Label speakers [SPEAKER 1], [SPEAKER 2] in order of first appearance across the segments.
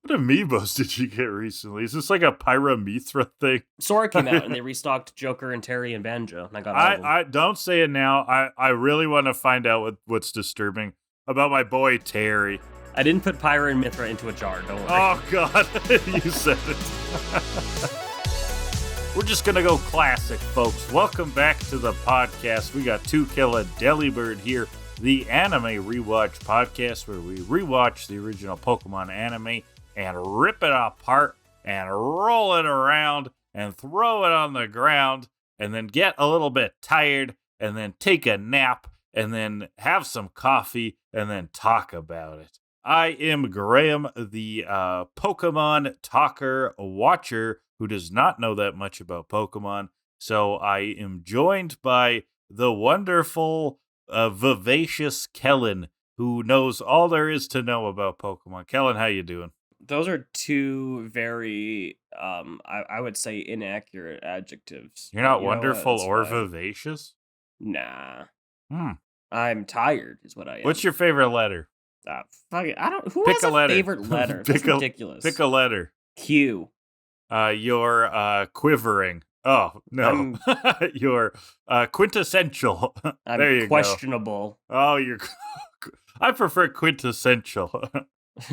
[SPEAKER 1] What amiibos did you get recently? Is this like a Pyramithra thing?
[SPEAKER 2] Sora came out and they restocked Joker and Terry and Banjo, and I got all of them.
[SPEAKER 1] I don't say it now. I really want to find out what's disturbing about my boy Terry.
[SPEAKER 2] I didn't put Pyra and Mithra into a jar, don't worry.
[SPEAKER 1] Oh, God. You said it. We're just going to go classic, folks. Welcome back to the podcast. We got To Kill A Delibird here, the anime rewatch podcast where we rewatch the original Pokemon anime and rip it apart and roll it around and throw it on the ground and then get a little bit tired and then take a nap and then have some coffee and then talk about it. I am Graham, the Pokemon talker watcher who does not know that much about Pokemon. So I am joined by the wonderful, vivacious Kellan, who knows all there is to know about Pokemon. Kellan, how you doing?
[SPEAKER 2] Those are two very, I would say, inaccurate adjectives.
[SPEAKER 1] You're not wonderful or vivacious?
[SPEAKER 2] Nah. I'm tired, is what I am.
[SPEAKER 1] What's your favorite letter?
[SPEAKER 2] Fuck it. I don't. Who has a favorite letter? That's ridiculous.
[SPEAKER 1] Pick a letter.
[SPEAKER 2] Q.
[SPEAKER 1] You're quivering. Oh no, you're quintessential. There you
[SPEAKER 2] questionable.
[SPEAKER 1] Go. Oh, you're. I prefer quintessential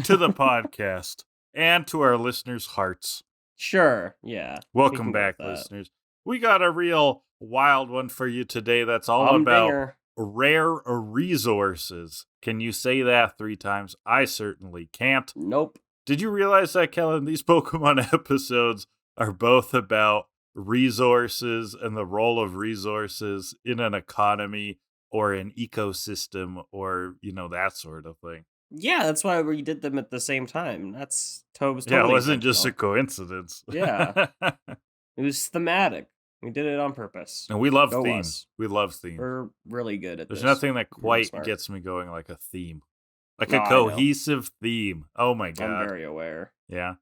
[SPEAKER 1] to the podcast and to our listeners' hearts.
[SPEAKER 2] Sure. Yeah.
[SPEAKER 1] Welcome back, listeners. We got a real wild one for you today. That's all about rare resources. Can you say that 3 times? I certainly can't.
[SPEAKER 2] Nope.
[SPEAKER 1] Did you realize that, Kellan? These Pokemon episodes are both about resources and the role of resources in an economy or an ecosystem or, that sort of thing.
[SPEAKER 2] Yeah, that's why we did them at the same time. That's totally
[SPEAKER 1] it wasn't just a coincidence.
[SPEAKER 2] Yeah. It was thematic. We did it on purpose.
[SPEAKER 1] And we love themes. We love themes.
[SPEAKER 2] We're really good at
[SPEAKER 1] There's
[SPEAKER 2] this.
[SPEAKER 1] There's nothing that quite gets me going like a theme. Like a cohesive theme. Oh my God.
[SPEAKER 2] I'm very aware.
[SPEAKER 1] Yeah.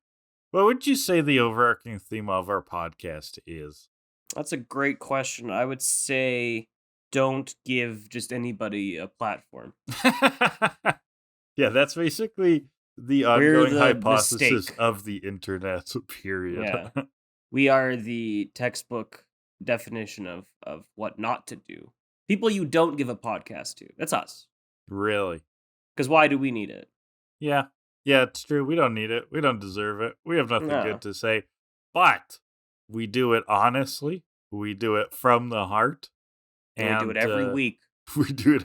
[SPEAKER 1] What would you say the overarching theme of our podcast is?
[SPEAKER 2] That's a great question. I would say don't give just anybody a platform.
[SPEAKER 1] Yeah, that's basically the ongoing hypothesis of the internet, period.
[SPEAKER 2] Yeah. We are the textbook definition of what not to do. People you don't give a podcast to. That's us.
[SPEAKER 1] Really?
[SPEAKER 2] Because why do we need it?
[SPEAKER 1] Yeah. Yeah, it's true. We don't need it. We don't deserve it. We have nothing good to say. But we do it honestly. We do it from the heart.
[SPEAKER 2] And we do it every week.
[SPEAKER 1] We do it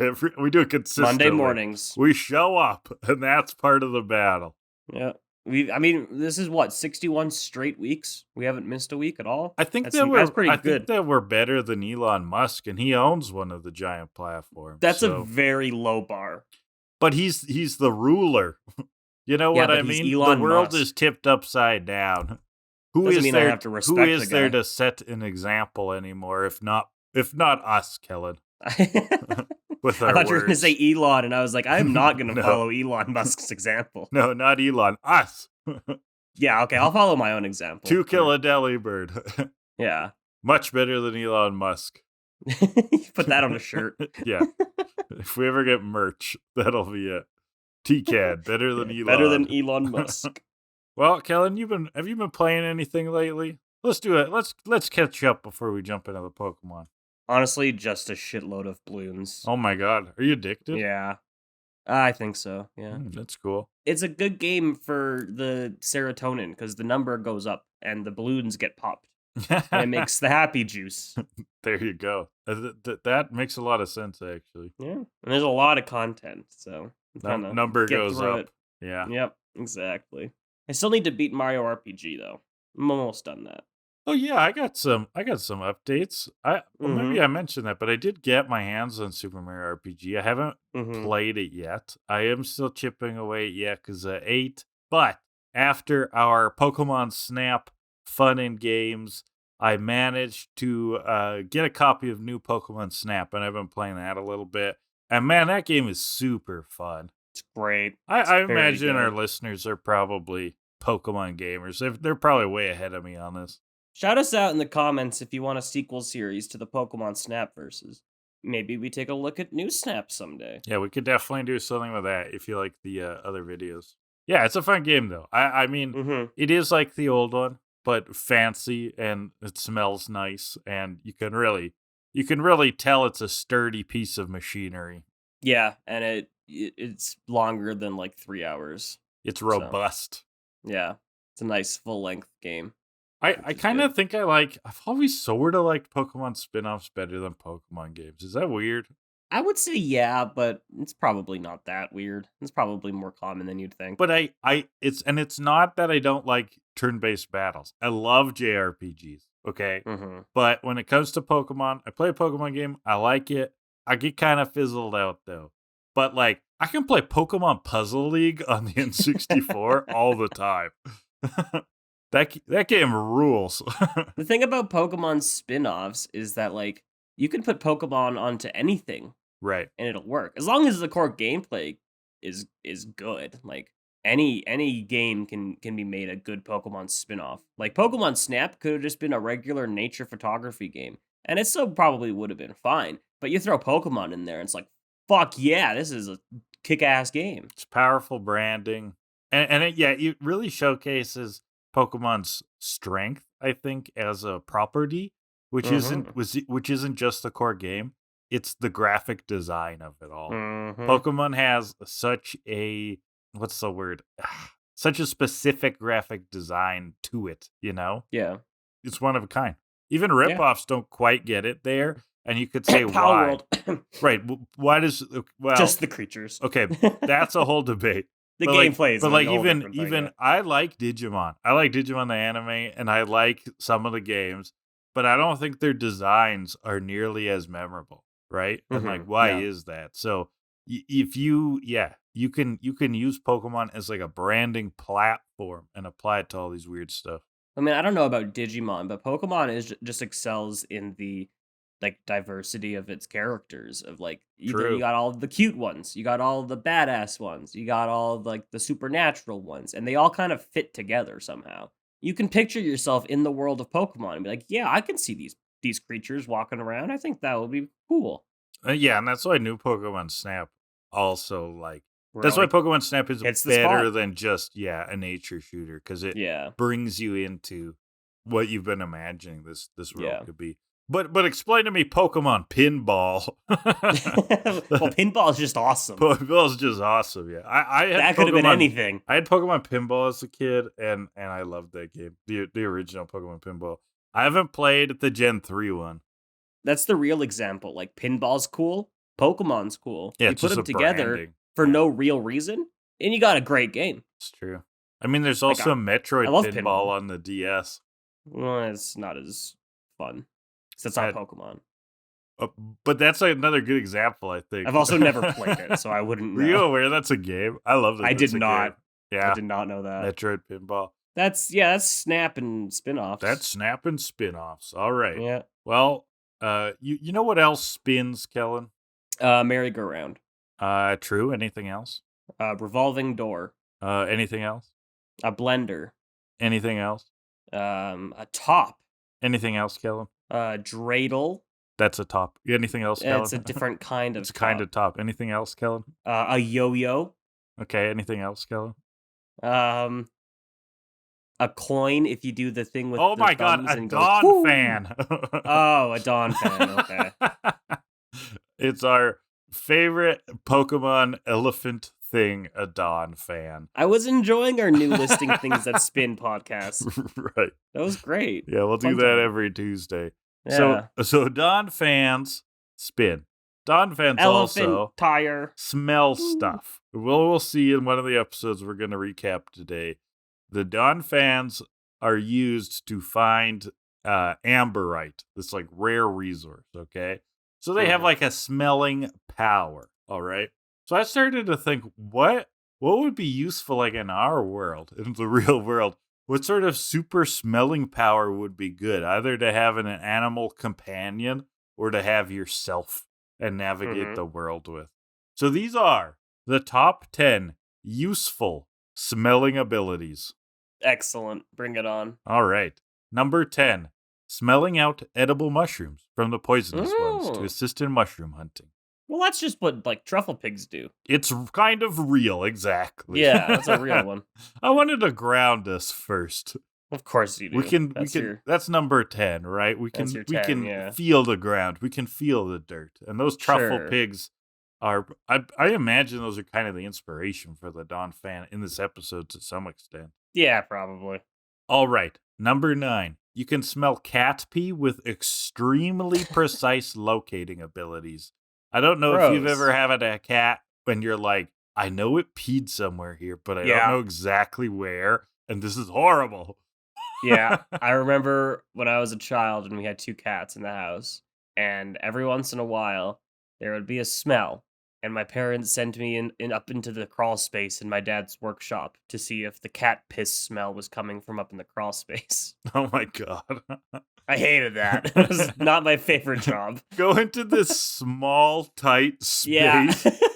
[SPEAKER 1] consistently.
[SPEAKER 2] Monday mornings.
[SPEAKER 1] We show up, and that's part of the battle.
[SPEAKER 2] Yeah. This is what, 61 straight weeks? We haven't missed a week at all?
[SPEAKER 1] I think that's pretty good. I think that we're better than Elon Musk, and he owns one of the giant platforms.
[SPEAKER 2] That's a very low bar.
[SPEAKER 1] But he's the ruler. You know what I mean? The world is tipped upside down. Who is there to set an example anymore? If not us, Kellan. With our
[SPEAKER 2] I thought you were going to say Elon, and I was like, I'm not going to follow Elon Musk's example.
[SPEAKER 1] No, not Elon. Us.
[SPEAKER 2] Yeah, okay, I'll follow my own example.
[SPEAKER 1] To Kill A Delibird.
[SPEAKER 2] Yeah.
[SPEAKER 1] Much better than Elon Musk.
[SPEAKER 2] Put that on a shirt.
[SPEAKER 1] Yeah. If we ever get merch, that'll be it. TKAD, better than Elon.
[SPEAKER 2] Better than Elon Musk.
[SPEAKER 1] Well, Kellan, have you been playing anything lately? Let's do it. Let's catch up before we jump into the Pokemon.
[SPEAKER 2] Honestly, just a shitload of balloons.
[SPEAKER 1] Oh my God. Are you addicted?
[SPEAKER 2] Yeah. I think so, yeah.
[SPEAKER 1] That's cool.
[SPEAKER 2] It's a good game for the serotonin, because the number goes up and the balloons get popped. And it makes the happy juice.
[SPEAKER 1] There you go. That makes a lot of sense, actually.
[SPEAKER 2] Yeah. And there's a lot of content, so...
[SPEAKER 1] number goes up. Yeah.
[SPEAKER 2] Yep, exactly. I still need to beat Mario RPG, though. I'm almost done that.
[SPEAKER 1] Oh yeah, I got some updates. Maybe I mentioned that, but I did get my hands on Super Mario RPG. I haven't played it yet. I am still chipping away at Yakuza 8, but after our Pokemon Snap fun and games, I managed to get a copy of New Pokemon Snap, and I've been playing that a little bit. And man, that game is super fun.
[SPEAKER 2] It's great.
[SPEAKER 1] I imagine our listeners are probably Pokemon gamers. They're probably way ahead of me on this.
[SPEAKER 2] Shout us out in the comments if you want a sequel series to the Pokemon Snap versus. Maybe we take a look at new Snap someday.
[SPEAKER 1] Yeah, we could definitely do something with that if you like the other videos. Yeah, it's a fun game though. I mean,
[SPEAKER 2] Mm-hmm.
[SPEAKER 1] it is like the old one, but fancy and it smells nice, and you can really tell it's a sturdy piece of machinery.
[SPEAKER 2] Yeah, and it's longer than like 3 hours.
[SPEAKER 1] It's
[SPEAKER 2] So
[SPEAKER 1] robust.
[SPEAKER 2] yeah, it's a nice full length game,
[SPEAKER 1] I
[SPEAKER 2] which is
[SPEAKER 1] kind
[SPEAKER 2] good.
[SPEAKER 1] of think I've always sort of liked Pokemon spin-offs better than Pokemon games. Is that weird?
[SPEAKER 2] I would say yeah, but it's probably not that weird. It's probably more common than you'd think.
[SPEAKER 1] But it's not that I don't like turn-based battles. I love JRPGs, okay?
[SPEAKER 2] Mm-hmm.
[SPEAKER 1] But when it comes to Pokemon, I play a Pokemon game, I like it. I get kind of fizzled out though. But like I can play Pokemon Puzzle League on the N64 all the time. That game rules.
[SPEAKER 2] The thing about Pokemon spin-offs is that like you can put Pokemon onto anything
[SPEAKER 1] Right.
[SPEAKER 2] and it'll work as long as the core gameplay is good. Like any game can be made a good Pokemon spin-off. Like Pokemon Snap could have just been a regular nature photography game, and it still probably would have been fine. But you throw Pokemon in there, and it's like, fuck yeah, this is a kick-ass game.
[SPEAKER 1] It's powerful branding. It really showcases Pokemon's strength, I think, as a property,
[SPEAKER 2] Mm-hmm.
[SPEAKER 1] which isn't just the core game. It's the graphic design of it all.
[SPEAKER 2] Mm-hmm.
[SPEAKER 1] Pokemon has such a what's the word? Such a specific graphic design to it, you know?
[SPEAKER 2] Yeah.
[SPEAKER 1] It's one of a kind. Even
[SPEAKER 2] Yeah.
[SPEAKER 1] ripoffs don't quite get it there, and you could say
[SPEAKER 2] Power
[SPEAKER 1] why.
[SPEAKER 2] World.
[SPEAKER 1] Right. Why does well,
[SPEAKER 2] Just the creatures.
[SPEAKER 1] okay, that's a whole debate.
[SPEAKER 2] The
[SPEAKER 1] But
[SPEAKER 2] gameplay is
[SPEAKER 1] but
[SPEAKER 2] a
[SPEAKER 1] like
[SPEAKER 2] whole different thing.
[SPEAKER 1] even
[SPEAKER 2] Yeah.
[SPEAKER 1] I like Digimon. I like Digimon the anime, and I like some of the games, but I don't think their designs are nearly as memorable, right? And like,
[SPEAKER 2] Mm-hmm.
[SPEAKER 1] why
[SPEAKER 2] Yeah.
[SPEAKER 1] is that? So if you, yeah, you can use Pokemon as like a branding platform and apply it to all these weird stuff.
[SPEAKER 2] I mean, I don't know about Digimon, but Pokemon is just excels in the like diversity of its characters. Of like either you
[SPEAKER 1] True.
[SPEAKER 2] got all the cute ones, you got all the badass ones, you got all like the supernatural ones, and they all kind of fit together somehow. You can picture yourself in the world of Pokemon and be like, yeah, I can see these creatures walking around. I think that would be cool.
[SPEAKER 1] Yeah, and that's why new Pokemon Snap also like that's why
[SPEAKER 2] Really
[SPEAKER 1] Pokemon Snap is
[SPEAKER 2] hits the
[SPEAKER 1] better
[SPEAKER 2] spot.
[SPEAKER 1] than just a nature shooter because it
[SPEAKER 2] Yeah,
[SPEAKER 1] brings you into what you've been imagining this world
[SPEAKER 2] yeah.
[SPEAKER 1] could be. But explain to me Pokemon Pinball.
[SPEAKER 2] Well, pinball is just awesome.
[SPEAKER 1] Pinball is just awesome. Yeah, I had
[SPEAKER 2] That could have been
[SPEAKER 1] Pokemon.
[SPEAKER 2] anything.
[SPEAKER 1] I had Pokemon Pinball as a kid, and I loved that game. The original Pokemon Pinball. I haven't played the Gen 3 one.
[SPEAKER 2] That's the real example. Like pinball's cool, Pokemon's cool.
[SPEAKER 1] Yeah,
[SPEAKER 2] You
[SPEAKER 1] it's
[SPEAKER 2] put
[SPEAKER 1] just
[SPEAKER 2] them
[SPEAKER 1] a
[SPEAKER 2] together
[SPEAKER 1] branding.
[SPEAKER 2] for
[SPEAKER 1] Yeah,
[SPEAKER 2] no real reason, and you got a great game.
[SPEAKER 1] it's true. I mean, there's
[SPEAKER 2] Like
[SPEAKER 1] also
[SPEAKER 2] I
[SPEAKER 1] Metroid
[SPEAKER 2] love
[SPEAKER 1] Pinball
[SPEAKER 2] pinball.
[SPEAKER 1] on the DS.
[SPEAKER 2] Well, it's not as fun because it's not
[SPEAKER 1] That,
[SPEAKER 2] Pokemon.
[SPEAKER 1] uh, but that's another good example, I think.
[SPEAKER 2] I've also never played it, so I wouldn't
[SPEAKER 1] Were you
[SPEAKER 2] know.
[SPEAKER 1] aware that's a game? I loved it
[SPEAKER 2] I
[SPEAKER 1] as
[SPEAKER 2] did
[SPEAKER 1] a game.
[SPEAKER 2] not. I
[SPEAKER 1] Yeah,
[SPEAKER 2] did not know that.
[SPEAKER 1] Metroid Pinball.
[SPEAKER 2] That's Snap and
[SPEAKER 1] That's
[SPEAKER 2] spin-offs.
[SPEAKER 1] snapping spin-offs. All right.
[SPEAKER 2] Yeah.
[SPEAKER 1] Well, you know what else spins, Kellen?
[SPEAKER 2] Merry-go-round.
[SPEAKER 1] True. Anything else?
[SPEAKER 2] Revolving door.
[SPEAKER 1] Anything else?
[SPEAKER 2] A blender.
[SPEAKER 1] Anything else?
[SPEAKER 2] A top.
[SPEAKER 1] Anything else, Kellen?
[SPEAKER 2] Dreidel.
[SPEAKER 1] That's a top. Anything else, Kellen?
[SPEAKER 2] It's a different kind of
[SPEAKER 1] It's a kind
[SPEAKER 2] top.
[SPEAKER 1] of top. Anything else, Kellen?
[SPEAKER 2] A yo-yo.
[SPEAKER 1] Okay. Anything else, Kellen?
[SPEAKER 2] Um, a coin if you do the thing with
[SPEAKER 1] Oh
[SPEAKER 2] the
[SPEAKER 1] my God,
[SPEAKER 2] thumbs
[SPEAKER 1] a
[SPEAKER 2] and goes.
[SPEAKER 1] Dawn
[SPEAKER 2] "Whoo!"
[SPEAKER 1] fan.
[SPEAKER 2] Oh, a Donphan. Okay.
[SPEAKER 1] It's our favorite Pokemon elephant thing, a Dawn fan.
[SPEAKER 2] I was enjoying our new listing things that spin podcast.
[SPEAKER 1] Right.
[SPEAKER 2] That was great.
[SPEAKER 1] Yeah, we'll do
[SPEAKER 2] Fun
[SPEAKER 1] that
[SPEAKER 2] time.
[SPEAKER 1] every Tuesday.
[SPEAKER 2] Yeah.
[SPEAKER 1] So Dawn fans spin. Dawn fans
[SPEAKER 2] Elephant
[SPEAKER 1] also
[SPEAKER 2] tire.
[SPEAKER 1] smell
[SPEAKER 2] Ooh.
[SPEAKER 1] stuff. We'll see in one of the episodes we're going to recap today. The Dawn fans are used to find amberite, this like rare resource, okay? So they have like a smelling power, all right? So I started to think, what would be useful like in our world, in the real world? What sort of super smelling power would be good? Either to have an animal companion or to have yourself and navigate the world with. So these are the top 10 useful smelling abilities.
[SPEAKER 2] Excellent. Bring it on.
[SPEAKER 1] All right. Number 10, smelling out edible mushrooms from the poisonous ones to
[SPEAKER 2] Ooh.
[SPEAKER 1] assist in mushroom hunting.
[SPEAKER 2] Well, that's just what like truffle pigs do.
[SPEAKER 1] It's kind of real, exactly.
[SPEAKER 2] Yeah, that's a real one.
[SPEAKER 1] I wanted to ground us first.
[SPEAKER 2] Of course you do.
[SPEAKER 1] We can. That's number 10, right? We
[SPEAKER 2] That's your
[SPEAKER 1] we
[SPEAKER 2] 10,
[SPEAKER 1] can
[SPEAKER 2] yeah.
[SPEAKER 1] feel the ground. We can feel the dirt, and those truffle
[SPEAKER 2] Sure.
[SPEAKER 1] pigs are. I imagine those are kind of the inspiration for the Donphan in this episode to some extent.
[SPEAKER 2] Yeah, probably.
[SPEAKER 1] All right, number 9. You can smell cat pee with extremely precise locating abilities. I don't know if you've
[SPEAKER 2] Gross.
[SPEAKER 1] ever had a cat when you're like, I know it peed somewhere here, but I don't know exactly where, and this is horrible.
[SPEAKER 2] Yeah, I remember when I was a child and we had 2 cats in the house, and every once in a while there would be a smell, and my parents sent me in up into the crawl space in my dad's workshop to see if the cat piss smell was coming from up in the crawl space.
[SPEAKER 1] Oh my god.
[SPEAKER 2] I hated that. It was not my favorite job.
[SPEAKER 1] Go into this small, tight space
[SPEAKER 2] Yeah.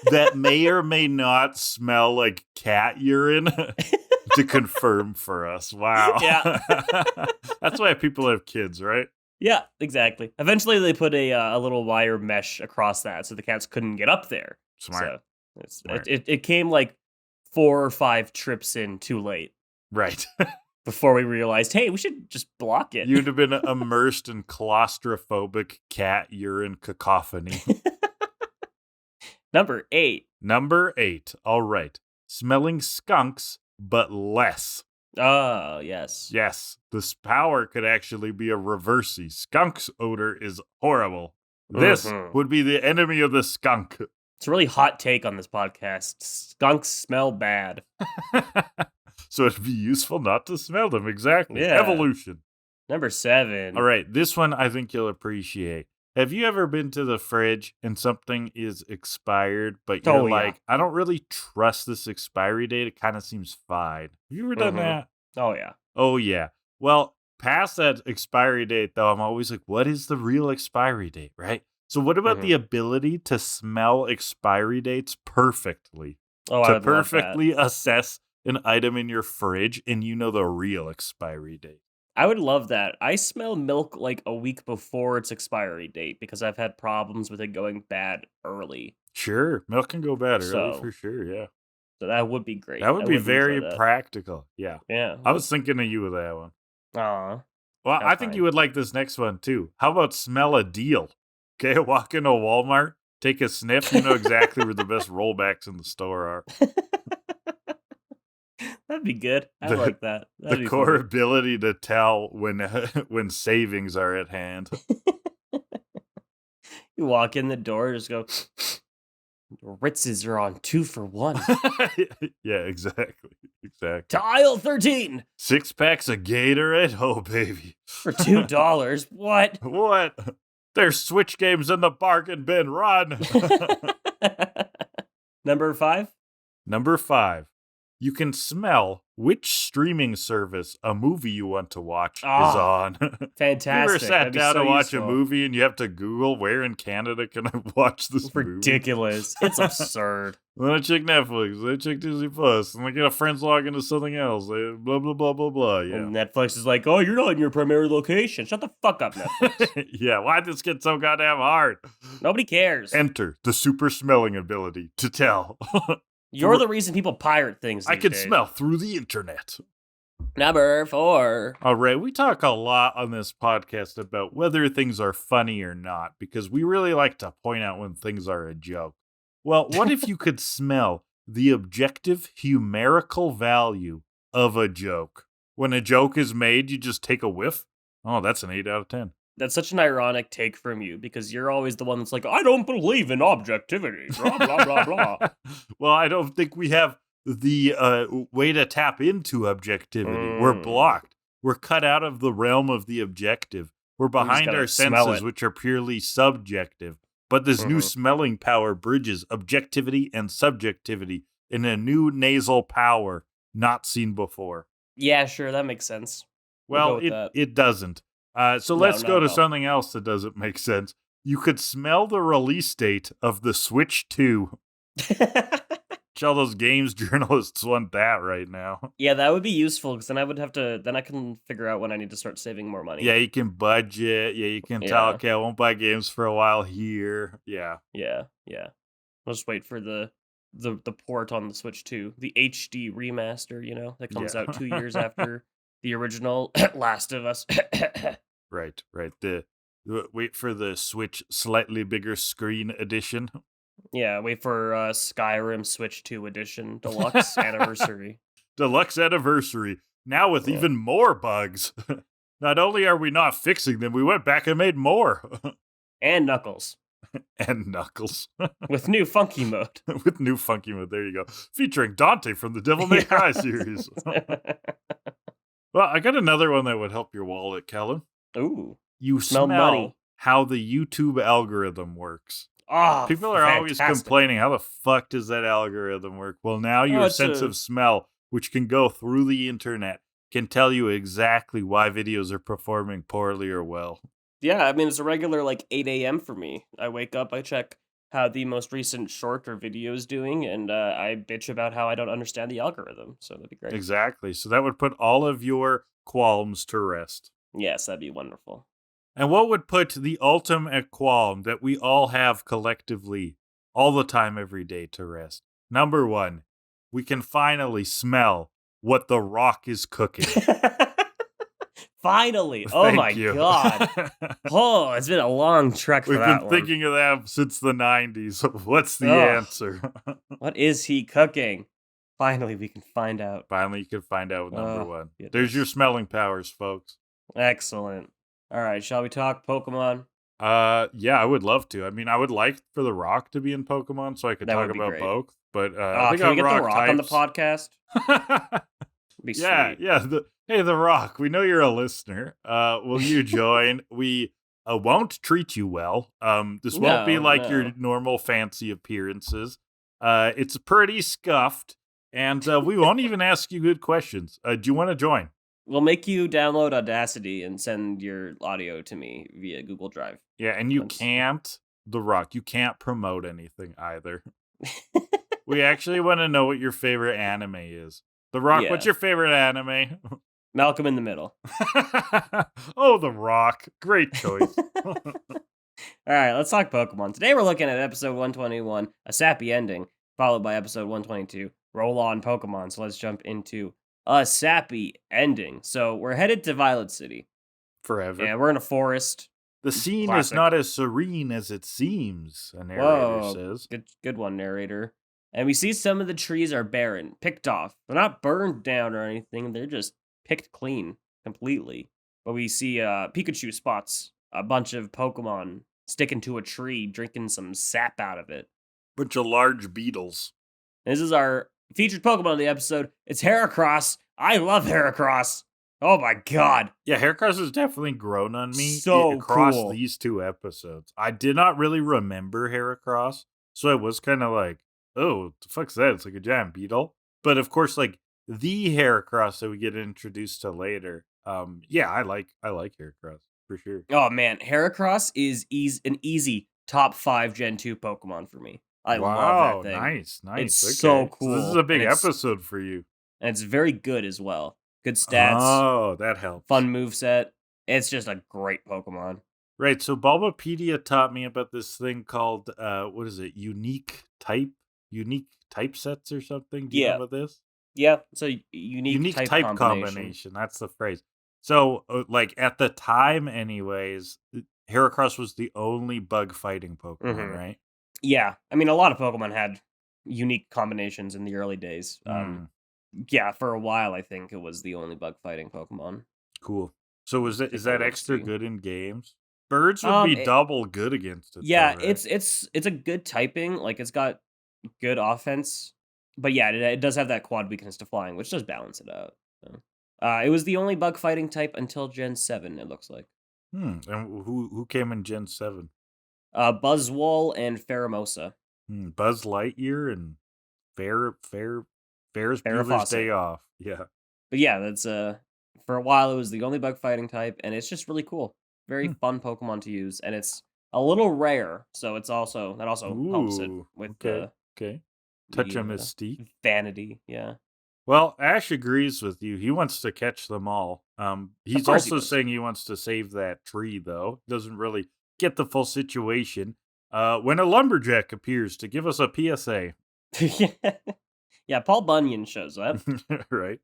[SPEAKER 1] that may or may not smell like cat urine to confirm for us. Wow.
[SPEAKER 2] Yeah.
[SPEAKER 1] That's why people have kids, right?
[SPEAKER 2] Yeah, exactly. Eventually they put a little wire mesh across that so the cats couldn't get up there.
[SPEAKER 1] Smart.
[SPEAKER 2] So
[SPEAKER 1] Smart.
[SPEAKER 2] it came like 4 or 5 trips in too late.
[SPEAKER 1] Right.
[SPEAKER 2] Before we realized, hey, we should just block it.
[SPEAKER 1] You'd have been immersed in claustrophobic cat urine cacophony.
[SPEAKER 2] Number 8.
[SPEAKER 1] Number 8. All right. Smelling skunks, but less.
[SPEAKER 2] Oh, yes.
[SPEAKER 1] Yes. This power could actually be a reversey. Skunk's odor is horrible. This would be the enemy of the skunk.
[SPEAKER 2] It's a really hot take on this podcast. Skunks smell bad.
[SPEAKER 1] So it'd be useful not to smell them. Exactly.
[SPEAKER 2] Yeah.
[SPEAKER 1] Evolution.
[SPEAKER 2] Number 7.
[SPEAKER 1] All right. This one I think you'll appreciate. Have you ever been to the fridge and something is expired, but you're like, I don't really trust this expiry date. It kind of seems fine. Have you ever done that?
[SPEAKER 2] Oh, yeah.
[SPEAKER 1] Oh, yeah. Well, past that expiry date, though, I'm always like, what is the real expiry date, right? So what about the ability to smell expiry dates perfectly?
[SPEAKER 2] Oh,
[SPEAKER 1] to perfectly assess an item in your fridge and you know the real expiry date.
[SPEAKER 2] I would love that. I smell milk like a week before its expiry date because I've had problems with it going bad early.
[SPEAKER 1] Sure. Milk can go bad early for sure, yeah.
[SPEAKER 2] So that would be great.
[SPEAKER 1] That would be very practical, yeah.
[SPEAKER 2] Yeah.
[SPEAKER 1] I was thinking of you with that one.
[SPEAKER 2] Aw.
[SPEAKER 1] Well, I think you would like this next one, too. How about smell a deal? Okay, walk into a Walmart, take a sniff, you know exactly where the best rollbacks in the store are.
[SPEAKER 2] That'd be good. I like that.
[SPEAKER 1] The core ability to tell when savings are at hand.
[SPEAKER 2] You walk in the door, just go, Ritzes are on 2 for 1.
[SPEAKER 1] Yeah, exactly.
[SPEAKER 2] To aisle 13.
[SPEAKER 1] 6 packs of Gatorade? Oh, baby.
[SPEAKER 2] For $2. What?
[SPEAKER 1] What? There's Switch games in the bargain bin. Run.
[SPEAKER 2] Number 5?
[SPEAKER 1] Number 5. You can smell which streaming service a movie you want to watch is on.
[SPEAKER 2] Fantastic.
[SPEAKER 1] You ever sat down to watch a movie and you have to Google where in Canada can I watch this movie?
[SPEAKER 2] Ridiculous. It's absurd.
[SPEAKER 1] Then I check Netflix, then I check Disney Plus, and I get a friend's log into something else. Blah, blah, blah, blah, blah. Yeah.
[SPEAKER 2] And Netflix is like, oh, you're not in your primary location. Shut the fuck up, Netflix.
[SPEAKER 1] Yeah, why'd this get so goddamn hard?
[SPEAKER 2] Nobody cares.
[SPEAKER 1] Enter the super smelling ability to tell.
[SPEAKER 2] You're the reason people pirate things.
[SPEAKER 1] I can smell through the internet.
[SPEAKER 2] Number 4.
[SPEAKER 1] All right, we talk a lot on this podcast about whether things are funny or not, because we really like to point out when things are a joke. Well, what if you could smell the objective numerical value of a joke? When a joke is made, you just take a whiff? Oh, that's an 8 out of 10.
[SPEAKER 2] That's such an ironic take from you because you're always the one that's like, I don't believe in objectivity. Blah, blah, blah, blah.
[SPEAKER 1] Well, I don't think we have the way to tap into objectivity. We're blocked. We're cut out of the realm of the objective. We're behind our senses, which are purely subjective. But this new smelling power bridges objectivity and subjectivity in a new nasal power not seen before.
[SPEAKER 2] Yeah, sure. That makes sense.
[SPEAKER 1] Well, it doesn't. So let's go to something else that doesn't make sense. You could smell the release date of the Switch 2. All those games journalists want that right now.
[SPEAKER 2] Yeah, that would be useful because then I would have to. Then I can figure out when I need to start saving more money.
[SPEAKER 1] Yeah, you can budget. Yeah, you can tell,
[SPEAKER 2] Yeah.
[SPEAKER 1] okay, I won't buy games for a while here. Yeah.
[SPEAKER 2] Yeah. I'll just wait for the port on the Switch 2, the HD remaster. That comes
[SPEAKER 1] Yeah.
[SPEAKER 2] out 2 years after the original Last of Us.
[SPEAKER 1] Right. Wait for the Switch slightly bigger screen edition.
[SPEAKER 2] Yeah, wait for Skyrim Switch 2 Edition Deluxe Anniversary.
[SPEAKER 1] Deluxe anniversary. Now with
[SPEAKER 2] Yeah.
[SPEAKER 1] even more bugs. Not only are we not fixing them, we went back and made more.
[SPEAKER 2] And Knuckles
[SPEAKER 1] And Knuckles.
[SPEAKER 2] with new funky mode.
[SPEAKER 1] With new funky mode. There you go. Featuring Dante from the Devil May Cry series. Well, I got another one that would help your wallet, Kellan.
[SPEAKER 2] Ooh.
[SPEAKER 1] You
[SPEAKER 2] Smell
[SPEAKER 1] smell
[SPEAKER 2] money.
[SPEAKER 1] how the YouTube algorithm works.
[SPEAKER 2] Oh,
[SPEAKER 1] People are always complaining, how the fuck does that algorithm work? Well, now your sense of smell, which can go through the internet, can tell you exactly why videos are performing poorly or well.
[SPEAKER 2] Yeah, I mean, it's a regular, 8 a.m. for me. I wake up, I check how the most recent short or video is doing, and I bitch about how I don't understand the algorithm. So that'd be great.
[SPEAKER 1] Exactly. So that would put all of your qualms to rest.
[SPEAKER 2] Yes, that'd be wonderful.
[SPEAKER 1] And what would put the ultimate qualm that we all have collectively all the time, every day to rest? Number one, we can finally smell what The Rock is cooking.
[SPEAKER 2] Finally. Oh my God. Oh, it's been a long trek for that one.
[SPEAKER 1] We've been thinking of that since the 90s. What's the answer?
[SPEAKER 2] What is he cooking? Finally, we can find out.
[SPEAKER 1] Finally, you can find out with number one.
[SPEAKER 2] Goodness.
[SPEAKER 1] There's your smelling powers, folks.
[SPEAKER 2] Excellent. All right, shall we talk Pokemon?
[SPEAKER 1] Yeah, I would love to. I mean, I would like for The Rock to be in Pokemon so I could talk about both. But I think
[SPEAKER 2] can we get
[SPEAKER 1] Rock
[SPEAKER 2] The Rock on the podcast? Be
[SPEAKER 1] yeah,
[SPEAKER 2] sweet.
[SPEAKER 1] yeah. Hey, The Rock, we know you're a listener. Will you join? We won't treat you well. This won't be like your normal fancy appearances. It's pretty scuffed, and we won't even ask you good questions. Do you want to join?
[SPEAKER 2] We'll make you download Audacity and send your audio to me via Google Drive.
[SPEAKER 1] Yeah, and you can't, The Rock, you can't promote anything either. We actually want to know what your favorite anime is. The Rock, what's your favorite anime?
[SPEAKER 2] Malcolm in the Middle.
[SPEAKER 1] Oh, The Rock. Great choice.
[SPEAKER 2] All right, let's talk Pokemon. Today we're looking at episode 121, a Sappy Ending, followed by episode 122, Roll On Pokemon. So let's jump into a Sappy Ending. So we're headed to Violet City.
[SPEAKER 1] Forever.
[SPEAKER 2] Yeah, we're in a forest.
[SPEAKER 1] The scene is not as serene as it seems, a narrator says.
[SPEAKER 2] Good one, narrator. And we see some of the trees are barren, picked off. They're not burned down or anything. They're just picked clean completely. But we see Pikachu spots a bunch of Pokemon sticking to a tree, drinking some sap out of it.
[SPEAKER 1] Bunch of large beetles.
[SPEAKER 2] This is our featured Pokemon of the episode. It's Heracross. I love Heracross. Oh my God.
[SPEAKER 1] Yeah, Heracross has definitely grown on me
[SPEAKER 2] across
[SPEAKER 1] these two episodes. I did not really remember Heracross, so I was kind of like, oh, what the fuck's that? It's like a giant beetle. But of course, like the Heracross that we get introduced to later, yeah, I like Heracross for sure.
[SPEAKER 2] Oh man, Heracross is an easy top 5 Gen 2 Pokemon for me. I love that thing.
[SPEAKER 1] Nice.
[SPEAKER 2] It's so cool.
[SPEAKER 1] So this is a big episode for you.
[SPEAKER 2] And it's very good as well. Good stats.
[SPEAKER 1] Oh, that helps.
[SPEAKER 2] Fun moveset. It's just a great Pokemon.
[SPEAKER 1] Right, so Bulbapedia taught me about this thing called, what is it, unique typesets or something? Do you know about this?
[SPEAKER 2] Yeah, it's a unique type combination.
[SPEAKER 1] That's the phrase. So, like, at the time anyways, Heracross was the only bug-fighting Pokemon, right?
[SPEAKER 2] Yeah, I mean, a lot of Pokemon had unique combinations in the early days. Yeah, for a while, I think it was the only bug-fighting Pokemon.
[SPEAKER 1] Cool. So is that extra good in games? Birds would be double good against it.
[SPEAKER 2] Yeah,
[SPEAKER 1] though, right?
[SPEAKER 2] it's a good typing. Like, it's got good offense. But yeah, it does have that quad weakness to flying, which does balance it out. So. It was the only bug-fighting type until Gen 7, it looks like.
[SPEAKER 1] And who came in Gen 7?
[SPEAKER 2] Buzzwole and Pheromosa.
[SPEAKER 1] Buzz Lightyear and Ferris Bueller's Day Off. Yeah.
[SPEAKER 2] But yeah, that's for a while it was the only bug fighting type, and it's just really cool. Very fun Pokemon to use, and it's a little rare, so that also helps it with
[SPEAKER 1] okay. Touch
[SPEAKER 2] the
[SPEAKER 1] of mystique.
[SPEAKER 2] vanity. Yeah,
[SPEAKER 1] Well, Ash agrees with you. He wants to catch them all.
[SPEAKER 2] of
[SPEAKER 1] He's
[SPEAKER 2] course he
[SPEAKER 1] also
[SPEAKER 2] does.
[SPEAKER 1] saying he wants to save that tree, though. Doesn't really get the full situation. When a lumberjack appears to give us a PSA,
[SPEAKER 2] Yeah, yeah. Paul Bunyan shows up.
[SPEAKER 1] right?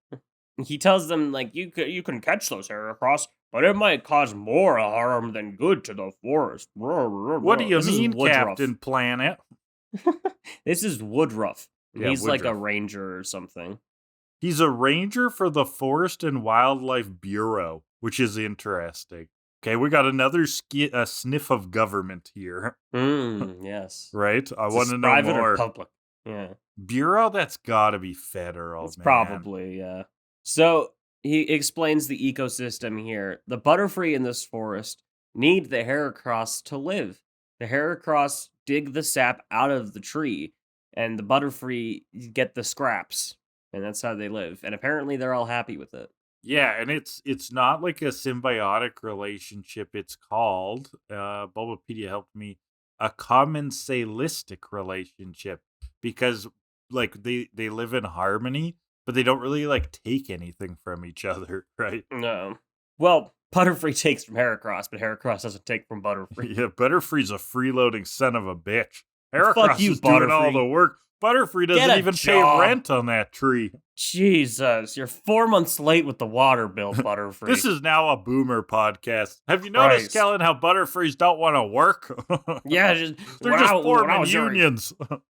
[SPEAKER 2] He tells them like you can catch those Heracross, but it might cause more harm than good to the forest.
[SPEAKER 1] What do you
[SPEAKER 2] This is
[SPEAKER 1] mean,
[SPEAKER 2] Woodruff.
[SPEAKER 1] Captain Planet?
[SPEAKER 2] This is Woodruff. And
[SPEAKER 1] Yeah,
[SPEAKER 2] he's like a
[SPEAKER 1] Woodruff.
[SPEAKER 2] ranger or something.
[SPEAKER 1] He's a ranger for the Forest and Wildlife Bureau, which is interesting. Okay, we got another sniff of government here,
[SPEAKER 2] Yes.
[SPEAKER 1] right? I
[SPEAKER 2] Is
[SPEAKER 1] want
[SPEAKER 2] this
[SPEAKER 1] to know
[SPEAKER 2] private or
[SPEAKER 1] more.
[SPEAKER 2] public? Yeah.
[SPEAKER 1] Bureau? That's gotta be federal,
[SPEAKER 2] It's
[SPEAKER 1] man.
[SPEAKER 2] probably, yeah. So he explains the ecosystem here. The Butterfree in this forest need the Heracross to live. The Heracross dig the sap out of the tree, and the Butterfree get the scraps, and that's how they live. And apparently, they're all happy with it.
[SPEAKER 1] Yeah, and it's not like a symbiotic relationship. It's called Bulbapedia helped me a commensalistic relationship because like they live in harmony, but they don't really like take anything from each other, right?
[SPEAKER 2] No, well, Butterfree takes from Heracross, but Heracross doesn't take from Butterfree.
[SPEAKER 1] Yeah, Butterfree's a freeloading son of a bitch.
[SPEAKER 2] Fuck
[SPEAKER 1] Heracross
[SPEAKER 2] you,
[SPEAKER 1] is doing all the
[SPEAKER 2] Butterfree.
[SPEAKER 1] work. Butterfree
[SPEAKER 2] Get
[SPEAKER 1] doesn't
[SPEAKER 2] a
[SPEAKER 1] even pay
[SPEAKER 2] job.
[SPEAKER 1] rent on that tree.
[SPEAKER 2] Jesus, you're 4 months late with the water bill, Butterfree.
[SPEAKER 1] This is now a boomer podcast. Have you noticed,
[SPEAKER 2] Christ.
[SPEAKER 1] Kellan, how Butterfrees don't want to work?
[SPEAKER 2] Yeah,
[SPEAKER 1] They're just
[SPEAKER 2] when I
[SPEAKER 1] forming
[SPEAKER 2] was your age,
[SPEAKER 1] unions.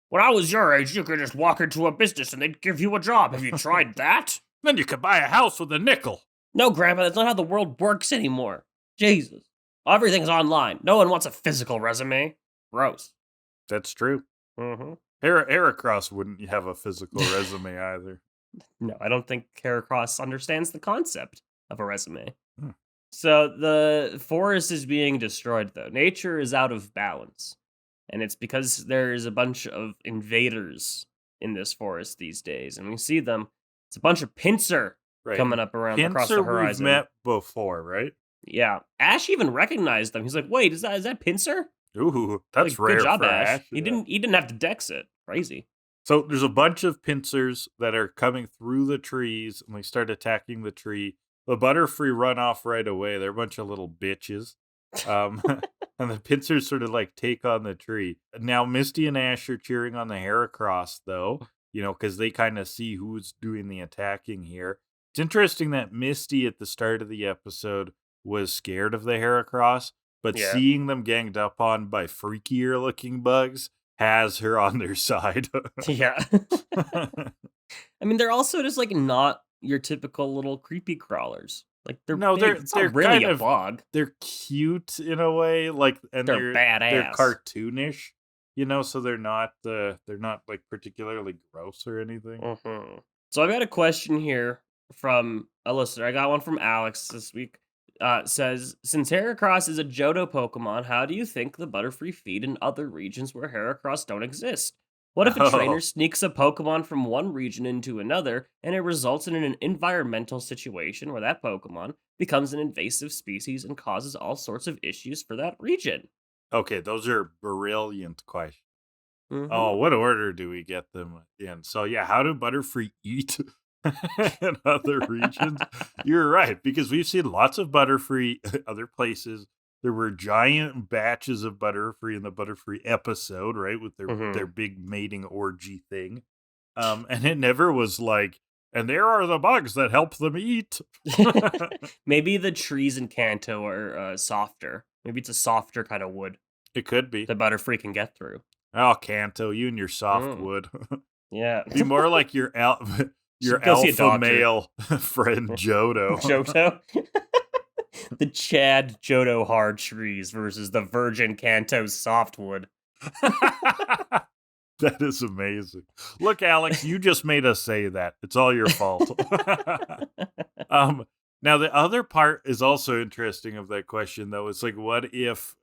[SPEAKER 2] when I was your age, you could just walk into a business and they'd give you a job. Have you tried that?
[SPEAKER 1] Then you could buy a house with a nickel.
[SPEAKER 2] No, Grandpa, that's not how the world works anymore. Jesus. Everything's online. No one wants a physical resume. Gross.
[SPEAKER 1] That's true.
[SPEAKER 2] Mm-hmm.
[SPEAKER 1] Heracross wouldn't have a physical resume either.
[SPEAKER 2] No, I don't think Heracross understands the concept of a resume.
[SPEAKER 1] Hmm.
[SPEAKER 2] So the forest is being destroyed, though. Nature is out of balance. And it's because there's a bunch of invaders in this forest these days. And we see them. It's a bunch of pincer
[SPEAKER 1] Right.
[SPEAKER 2] coming up across the
[SPEAKER 1] Pinsir
[SPEAKER 2] horizon.
[SPEAKER 1] we've met before, right?
[SPEAKER 2] Yeah. Ash even recognized them. He's like, wait, is that Pincer?
[SPEAKER 1] Ooh, that's
[SPEAKER 2] Like,
[SPEAKER 1] rare
[SPEAKER 2] good job,
[SPEAKER 1] for
[SPEAKER 2] Ash.
[SPEAKER 1] Ash.
[SPEAKER 2] He
[SPEAKER 1] yeah.
[SPEAKER 2] didn't have to dex it. Crazy.
[SPEAKER 1] So there's a bunch of pincers that are coming through the trees, and they start attacking the tree. The Butterfree run off right away. They're a bunch of little bitches. And the pincers sort of like take on the tree. Now Misty and Ash are cheering on the Heracross, though, because they kind of see who's doing the attacking here. It's interesting that Misty at the start of the episode was scared of the Heracross, but
[SPEAKER 2] Yeah.
[SPEAKER 1] seeing them ganged up on by freakier looking bugs has her on their side.
[SPEAKER 2] Yeah. I mean, they're also just like not your typical little creepy crawlers. Like they're
[SPEAKER 1] No,
[SPEAKER 2] big. It's not really
[SPEAKER 1] kind
[SPEAKER 2] a
[SPEAKER 1] of
[SPEAKER 2] bug.
[SPEAKER 1] they're cute in a way, like, and
[SPEAKER 2] They're
[SPEAKER 1] they're
[SPEAKER 2] badass.
[SPEAKER 1] cartoonish, so they're not like particularly gross or anything.
[SPEAKER 2] Mm-hmm. So I've got a question here from a listener. I got one from Alex this week. Says, since Heracross is a Johto Pokemon, how do you think the Butterfree feed in other regions where Heracross don't exist? What if a trainer
[SPEAKER 1] Oh.
[SPEAKER 2] sneaks a Pokemon from one region into another, and it results in an environmental situation where that Pokemon becomes an invasive species and causes all sorts of issues for that region?
[SPEAKER 1] Okay, those are brilliant questions.
[SPEAKER 2] Mhm.
[SPEAKER 1] Oh, what order do we get them in? So yeah, how do Butterfree eat in other regions? You're right, because we've seen lots of Butterfree other places. There were giant batches of Butterfree in the Butterfree episode, right, with their big mating orgy thing. And it never was like, and there are the bugs that help them eat.
[SPEAKER 2] Maybe the trees in Kanto are softer. Maybe it's a softer kind of wood
[SPEAKER 1] It could be.
[SPEAKER 2] the Butterfree can get through.
[SPEAKER 1] Oh, Kanto, you and your softwood.
[SPEAKER 2] Yeah.
[SPEAKER 1] Be more like your
[SPEAKER 2] Should go see a
[SPEAKER 1] alpha
[SPEAKER 2] doctor.
[SPEAKER 1] male friend Johto.
[SPEAKER 2] Johto? The Chad Johto hard trees versus the Virgin Kanto softwood.
[SPEAKER 1] That is amazing. Look, Alex, you just made us say that. It's all your fault. Now, the other part is also interesting of that question, though. It's like, what if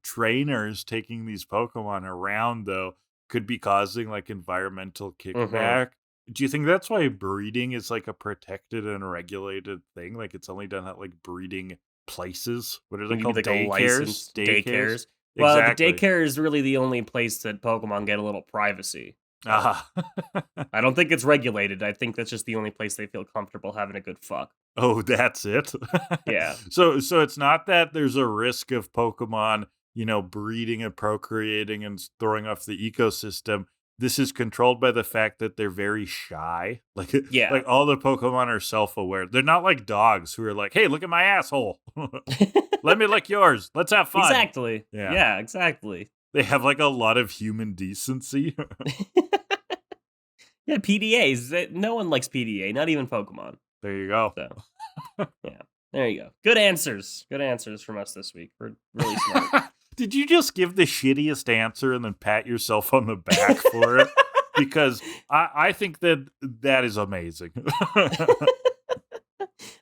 [SPEAKER 1] trainers taking these Pokemon around, though, could be causing like environmental kickback? Do you think that's why breeding is like a protected and regulated thing? Like it's only done at like breeding places? What are they
[SPEAKER 2] Maybe
[SPEAKER 1] called?
[SPEAKER 2] like a
[SPEAKER 1] Daycares?
[SPEAKER 2] licensed daycares. Well,
[SPEAKER 1] Exactly.
[SPEAKER 2] the daycare is really the only place that Pokemon get a little privacy.
[SPEAKER 1] Ah.
[SPEAKER 2] I don't think it's regulated. I think that's just the only place they feel comfortable having a good fuck.
[SPEAKER 1] Oh, that's it?
[SPEAKER 2] Yeah.
[SPEAKER 1] So it's not that there's a risk of Pokemon, breeding and procreating and throwing off the ecosystem. This is controlled by the fact that they're very shy. Like
[SPEAKER 2] Yeah.
[SPEAKER 1] all the Pokemon are self-aware. They're not like dogs who are like, "Hey, look at my asshole. Let me lick yours. Let's have fun."
[SPEAKER 2] Exactly. Yeah, exactly.
[SPEAKER 1] They have like a lot of human decency.
[SPEAKER 2] Yeah, PDAs. No one likes PDA, not even Pokemon.
[SPEAKER 1] There you go.
[SPEAKER 2] So, yeah. There you go. Good answers. Good answers from us this week. We're really smart.
[SPEAKER 1] Did you just give the shittiest answer and then pat yourself on the back for it? Because I think that is amazing.
[SPEAKER 2] I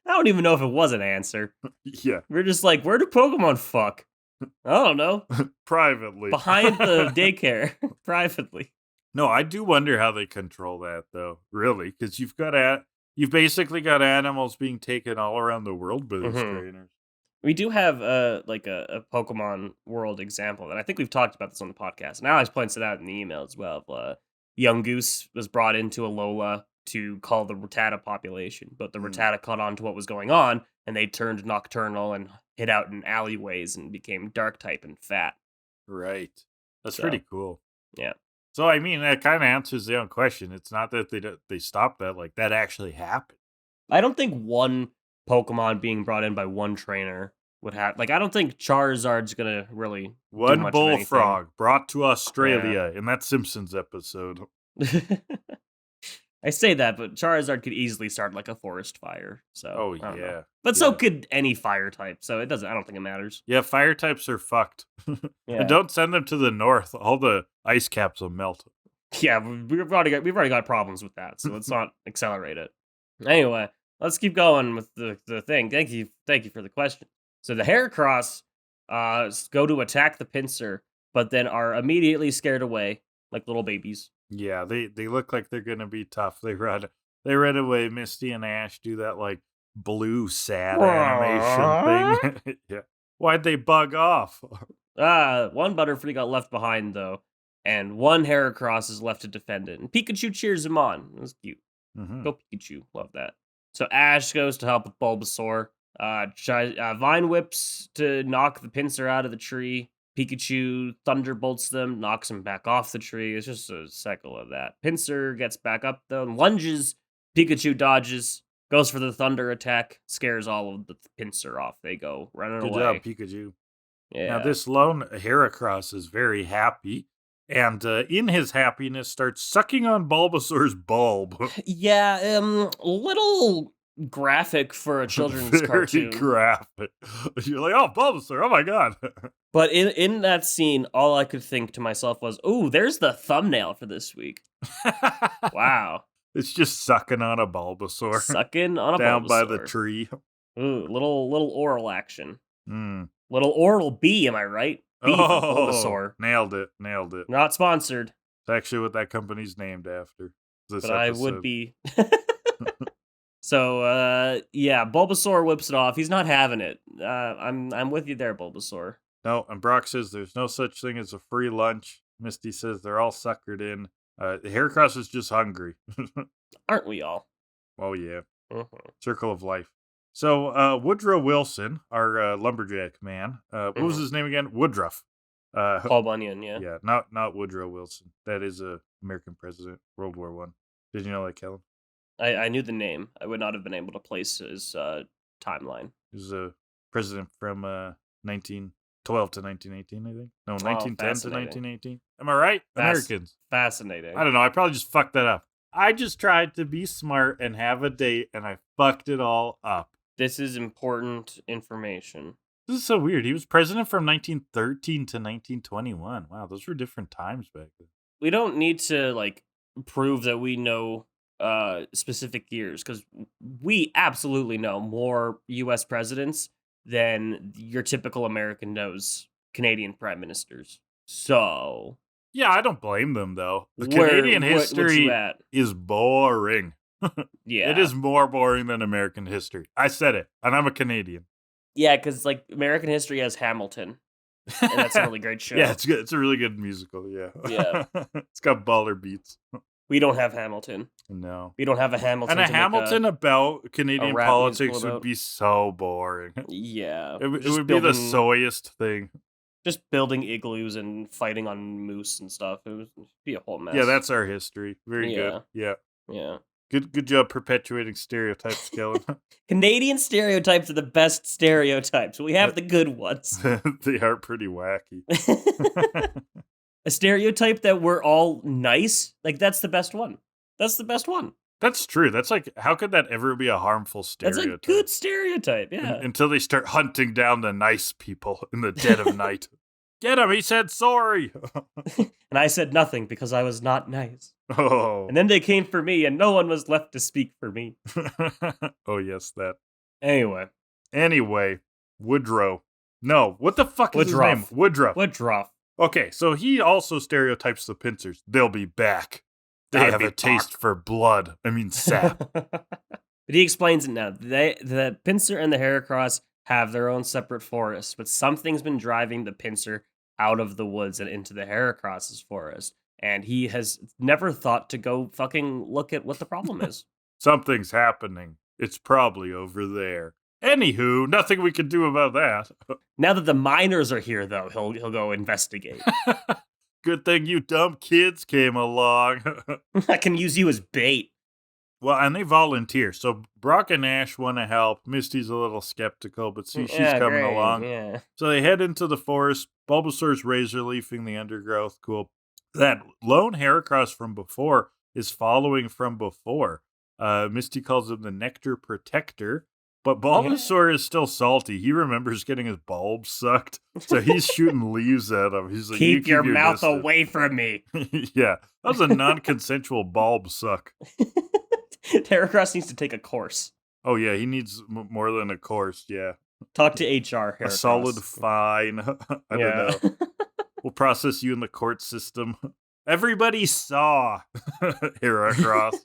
[SPEAKER 2] don't even know if it was an answer.
[SPEAKER 1] Yeah.
[SPEAKER 2] We're just like, where do Pokemon fuck? I don't know.
[SPEAKER 1] Privately.
[SPEAKER 2] Behind the daycare. Privately.
[SPEAKER 1] No, I do wonder how they control that, though. Really, because you've basically got animals being taken all around the world by these trainers.
[SPEAKER 2] We do have a Pokemon World example, and I think we've talked about this on the podcast. And Alex points it out in the email as well. Young Goose was brought into Alola to cull the Rattata population, but the Rattata caught on to what was going on, and they turned nocturnal and hid out in alleyways and became dark type and fat.
[SPEAKER 1] Right. That's pretty cool.
[SPEAKER 2] Yeah.
[SPEAKER 1] So, I mean, that kind of answers the own question. It's not that they stopped that. Like, that actually happened.
[SPEAKER 2] I don't think one Pokemon being brought in by one trainer would have... Like, I don't think Charizard's going to really
[SPEAKER 1] One
[SPEAKER 2] do much
[SPEAKER 1] bullfrog brought to Australia in that Simpsons episode.
[SPEAKER 2] I say that, but Charizard could easily start like a forest fire. So,
[SPEAKER 1] oh yeah,
[SPEAKER 2] but so could any fire type. So it doesn't. I don't think it matters.
[SPEAKER 1] Yeah, fire types are fucked. And don't send them to the north. All the ice caps will melt.
[SPEAKER 2] Yeah, we've already got problems with that. So let's not accelerate it. Anyway, let's keep going with the thing. Thank you for the question. So the Heracross go to attack the pincer, but then are immediately scared away like little babies.
[SPEAKER 1] Yeah, they look like they're gonna be tough. They run away. Misty and Ash do that like blue sad animation thing. Yeah. Why'd they bug off?
[SPEAKER 2] One Butterfree got left behind though, and one Heracross is left to defend it. And Pikachu cheers him on. It was cute. Go Pikachu, love that. So Ash goes to help with Bulbasaur. Vine whips to knock the pincer out of the tree. Pikachu thunderbolts them, knocks him back off the tree. It's just a cycle of that. Pincer gets back up though, lunges. Pikachu dodges, goes for the thunder attack, scares all of the pincer off. They go running away.
[SPEAKER 1] Good job, Pikachu.
[SPEAKER 2] Yeah.
[SPEAKER 1] Now this lone Heracross is very happy, and in his happiness starts sucking on Bulbasaur's bulb.
[SPEAKER 2] Yeah, little graphic for a children's cartoon.
[SPEAKER 1] Very graphic. You're like, oh, Bulbasaur, oh my god.
[SPEAKER 2] But in that scene, all I could think to myself was, ooh, there's the thumbnail for this week. Wow.
[SPEAKER 1] It's just sucking on a Bulbasaur.
[SPEAKER 2] Sucking on a
[SPEAKER 1] down
[SPEAKER 2] Bulbasaur.
[SPEAKER 1] by the tree.
[SPEAKER 2] Ooh, little oral action. Little oral B, am I right? B for Bulbasaur.
[SPEAKER 1] Nailed it.
[SPEAKER 2] Not sponsored.
[SPEAKER 1] It's actually what that company's named after.
[SPEAKER 2] But episode. I would be. So, yeah, Bulbasaur whips it off. He's not having it. I'm with you there, Bulbasaur.
[SPEAKER 1] No, and Brock says there's no such thing as a free lunch. Misty says they're all suckered in. The Heracross is just hungry.
[SPEAKER 2] Aren't we all?
[SPEAKER 1] Oh, yeah. Circle of life. So, Woodrow Wilson, our lumberjack man, what was his name again? Woodruff.
[SPEAKER 2] Paul Bunyan, yeah.
[SPEAKER 1] Yeah, not Woodrow Wilson. That is a American president, World War I. Did you know that, Kellan?
[SPEAKER 2] I knew the name. I would not have been able to place his timeline.
[SPEAKER 1] He was a president from 1912 to 1918, I think. No, 1910 to 1918. Am I right? Americans.
[SPEAKER 2] Fascinating.
[SPEAKER 1] I don't know. I probably just fucked that up. I just tried to be smart and have a date, and I fucked it all up.
[SPEAKER 2] This is important information.
[SPEAKER 1] This is so weird. He was president from 1913 to 1921. Wow, those were different times back then.
[SPEAKER 2] We don't need to, prove that we know specific years, because we absolutely know more U.S. presidents than your typical American knows Canadian prime ministers. So...
[SPEAKER 1] Yeah, I don't blame them, though. The Canadian history is boring.
[SPEAKER 2] Yeah.
[SPEAKER 1] It is more boring than American history. I said it, and I'm a Canadian.
[SPEAKER 2] Yeah, because, American history has Hamilton. And that's a really great show.
[SPEAKER 1] Yeah, it's good. It's a really good musical, yeah.
[SPEAKER 2] Yeah.
[SPEAKER 1] It's got baller beats.
[SPEAKER 2] We don't have Hamilton.
[SPEAKER 1] No.
[SPEAKER 2] We don't have a Hamilton.
[SPEAKER 1] And a Hamilton about Canadian
[SPEAKER 2] rap
[SPEAKER 1] politics
[SPEAKER 2] musical
[SPEAKER 1] would be so boring.
[SPEAKER 2] Yeah.
[SPEAKER 1] It would be the soyest thing.
[SPEAKER 2] Just building igloos and fighting on moose and stuff. It would be a whole mess.
[SPEAKER 1] Yeah, that's our history. Very good. Yeah.
[SPEAKER 2] Yeah.
[SPEAKER 1] Good job perpetuating stereotypes, Kellan.
[SPEAKER 2] Canadian stereotypes are the best stereotypes. We have the good ones.
[SPEAKER 1] They are pretty wacky.
[SPEAKER 2] A stereotype that we're all nice, like that's the best one. That's the best one.
[SPEAKER 1] That's true. That's like, how could that ever be a harmful stereotype?
[SPEAKER 2] That's a good stereotype, yeah.
[SPEAKER 1] Until they start hunting down the nice people in the dead of night. Get him, he said sorry.
[SPEAKER 2] And I said nothing because I was not nice.
[SPEAKER 1] Oh.
[SPEAKER 2] And then they came for me and no one was left to speak for me.
[SPEAKER 1] Oh, yes, that.
[SPEAKER 2] Anyway,
[SPEAKER 1] Woodrow. No, what the fuck is
[SPEAKER 2] Woodruff.
[SPEAKER 1] his name? Woodruff.
[SPEAKER 2] Woodruff.
[SPEAKER 1] Okay, so he also stereotypes the pincers. They'll be back. They have a taste for blood. I mean, sap.
[SPEAKER 2] But he explains it now. The pincer and the Heracross have their own separate forests, but something's been driving the pincer out of the woods and into the Heracross's forest. And he has never thought to go fucking look at what the problem is.
[SPEAKER 1] Something's happening. It's probably over there. Anywho, nothing we can do about that.
[SPEAKER 2] Now that the miners are here, though, he'll go investigate.
[SPEAKER 1] Good thing you dumb kids came along.
[SPEAKER 2] I can use you as bait.
[SPEAKER 1] Well, and they volunteer. So Brock and Ash want to help. Misty's a little skeptical, but she's coming along.
[SPEAKER 2] Yeah.
[SPEAKER 1] So they head into the forest. Bulbasaur's razor leafing the undergrowth. Cool. That lone Heracross from before is following from before. Misty calls him the Nectar Protector. But Bulbasaur is still salty. He remembers getting his bulb sucked. So he's shooting leaves at him. He's like,
[SPEAKER 2] keep your mouth away from me.
[SPEAKER 1] Yeah. That was a non-consensual bulb suck.
[SPEAKER 2] Heracross needs to take a course.
[SPEAKER 1] Oh, yeah. He needs more than a course. Yeah.
[SPEAKER 2] Talk to HR, Heracross.
[SPEAKER 1] A solid fine. I don't know. We'll process you in the court system. Everybody saw Heracross.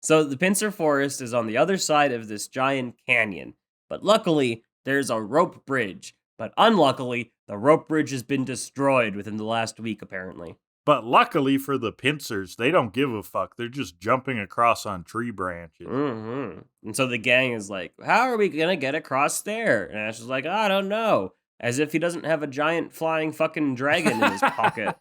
[SPEAKER 2] So the pincer forest is on the other side of this giant canyon. But luckily, there's a rope bridge. But unluckily, the rope bridge has been destroyed within the last week, apparently.
[SPEAKER 1] But luckily for the pincers, they don't give a fuck. They're just jumping across on tree branches.
[SPEAKER 2] Mm-hmm. And so the gang is like, how are we going to get across there? And Ash is like, I don't know. As if he doesn't have a giant flying fucking dragon in his pocket.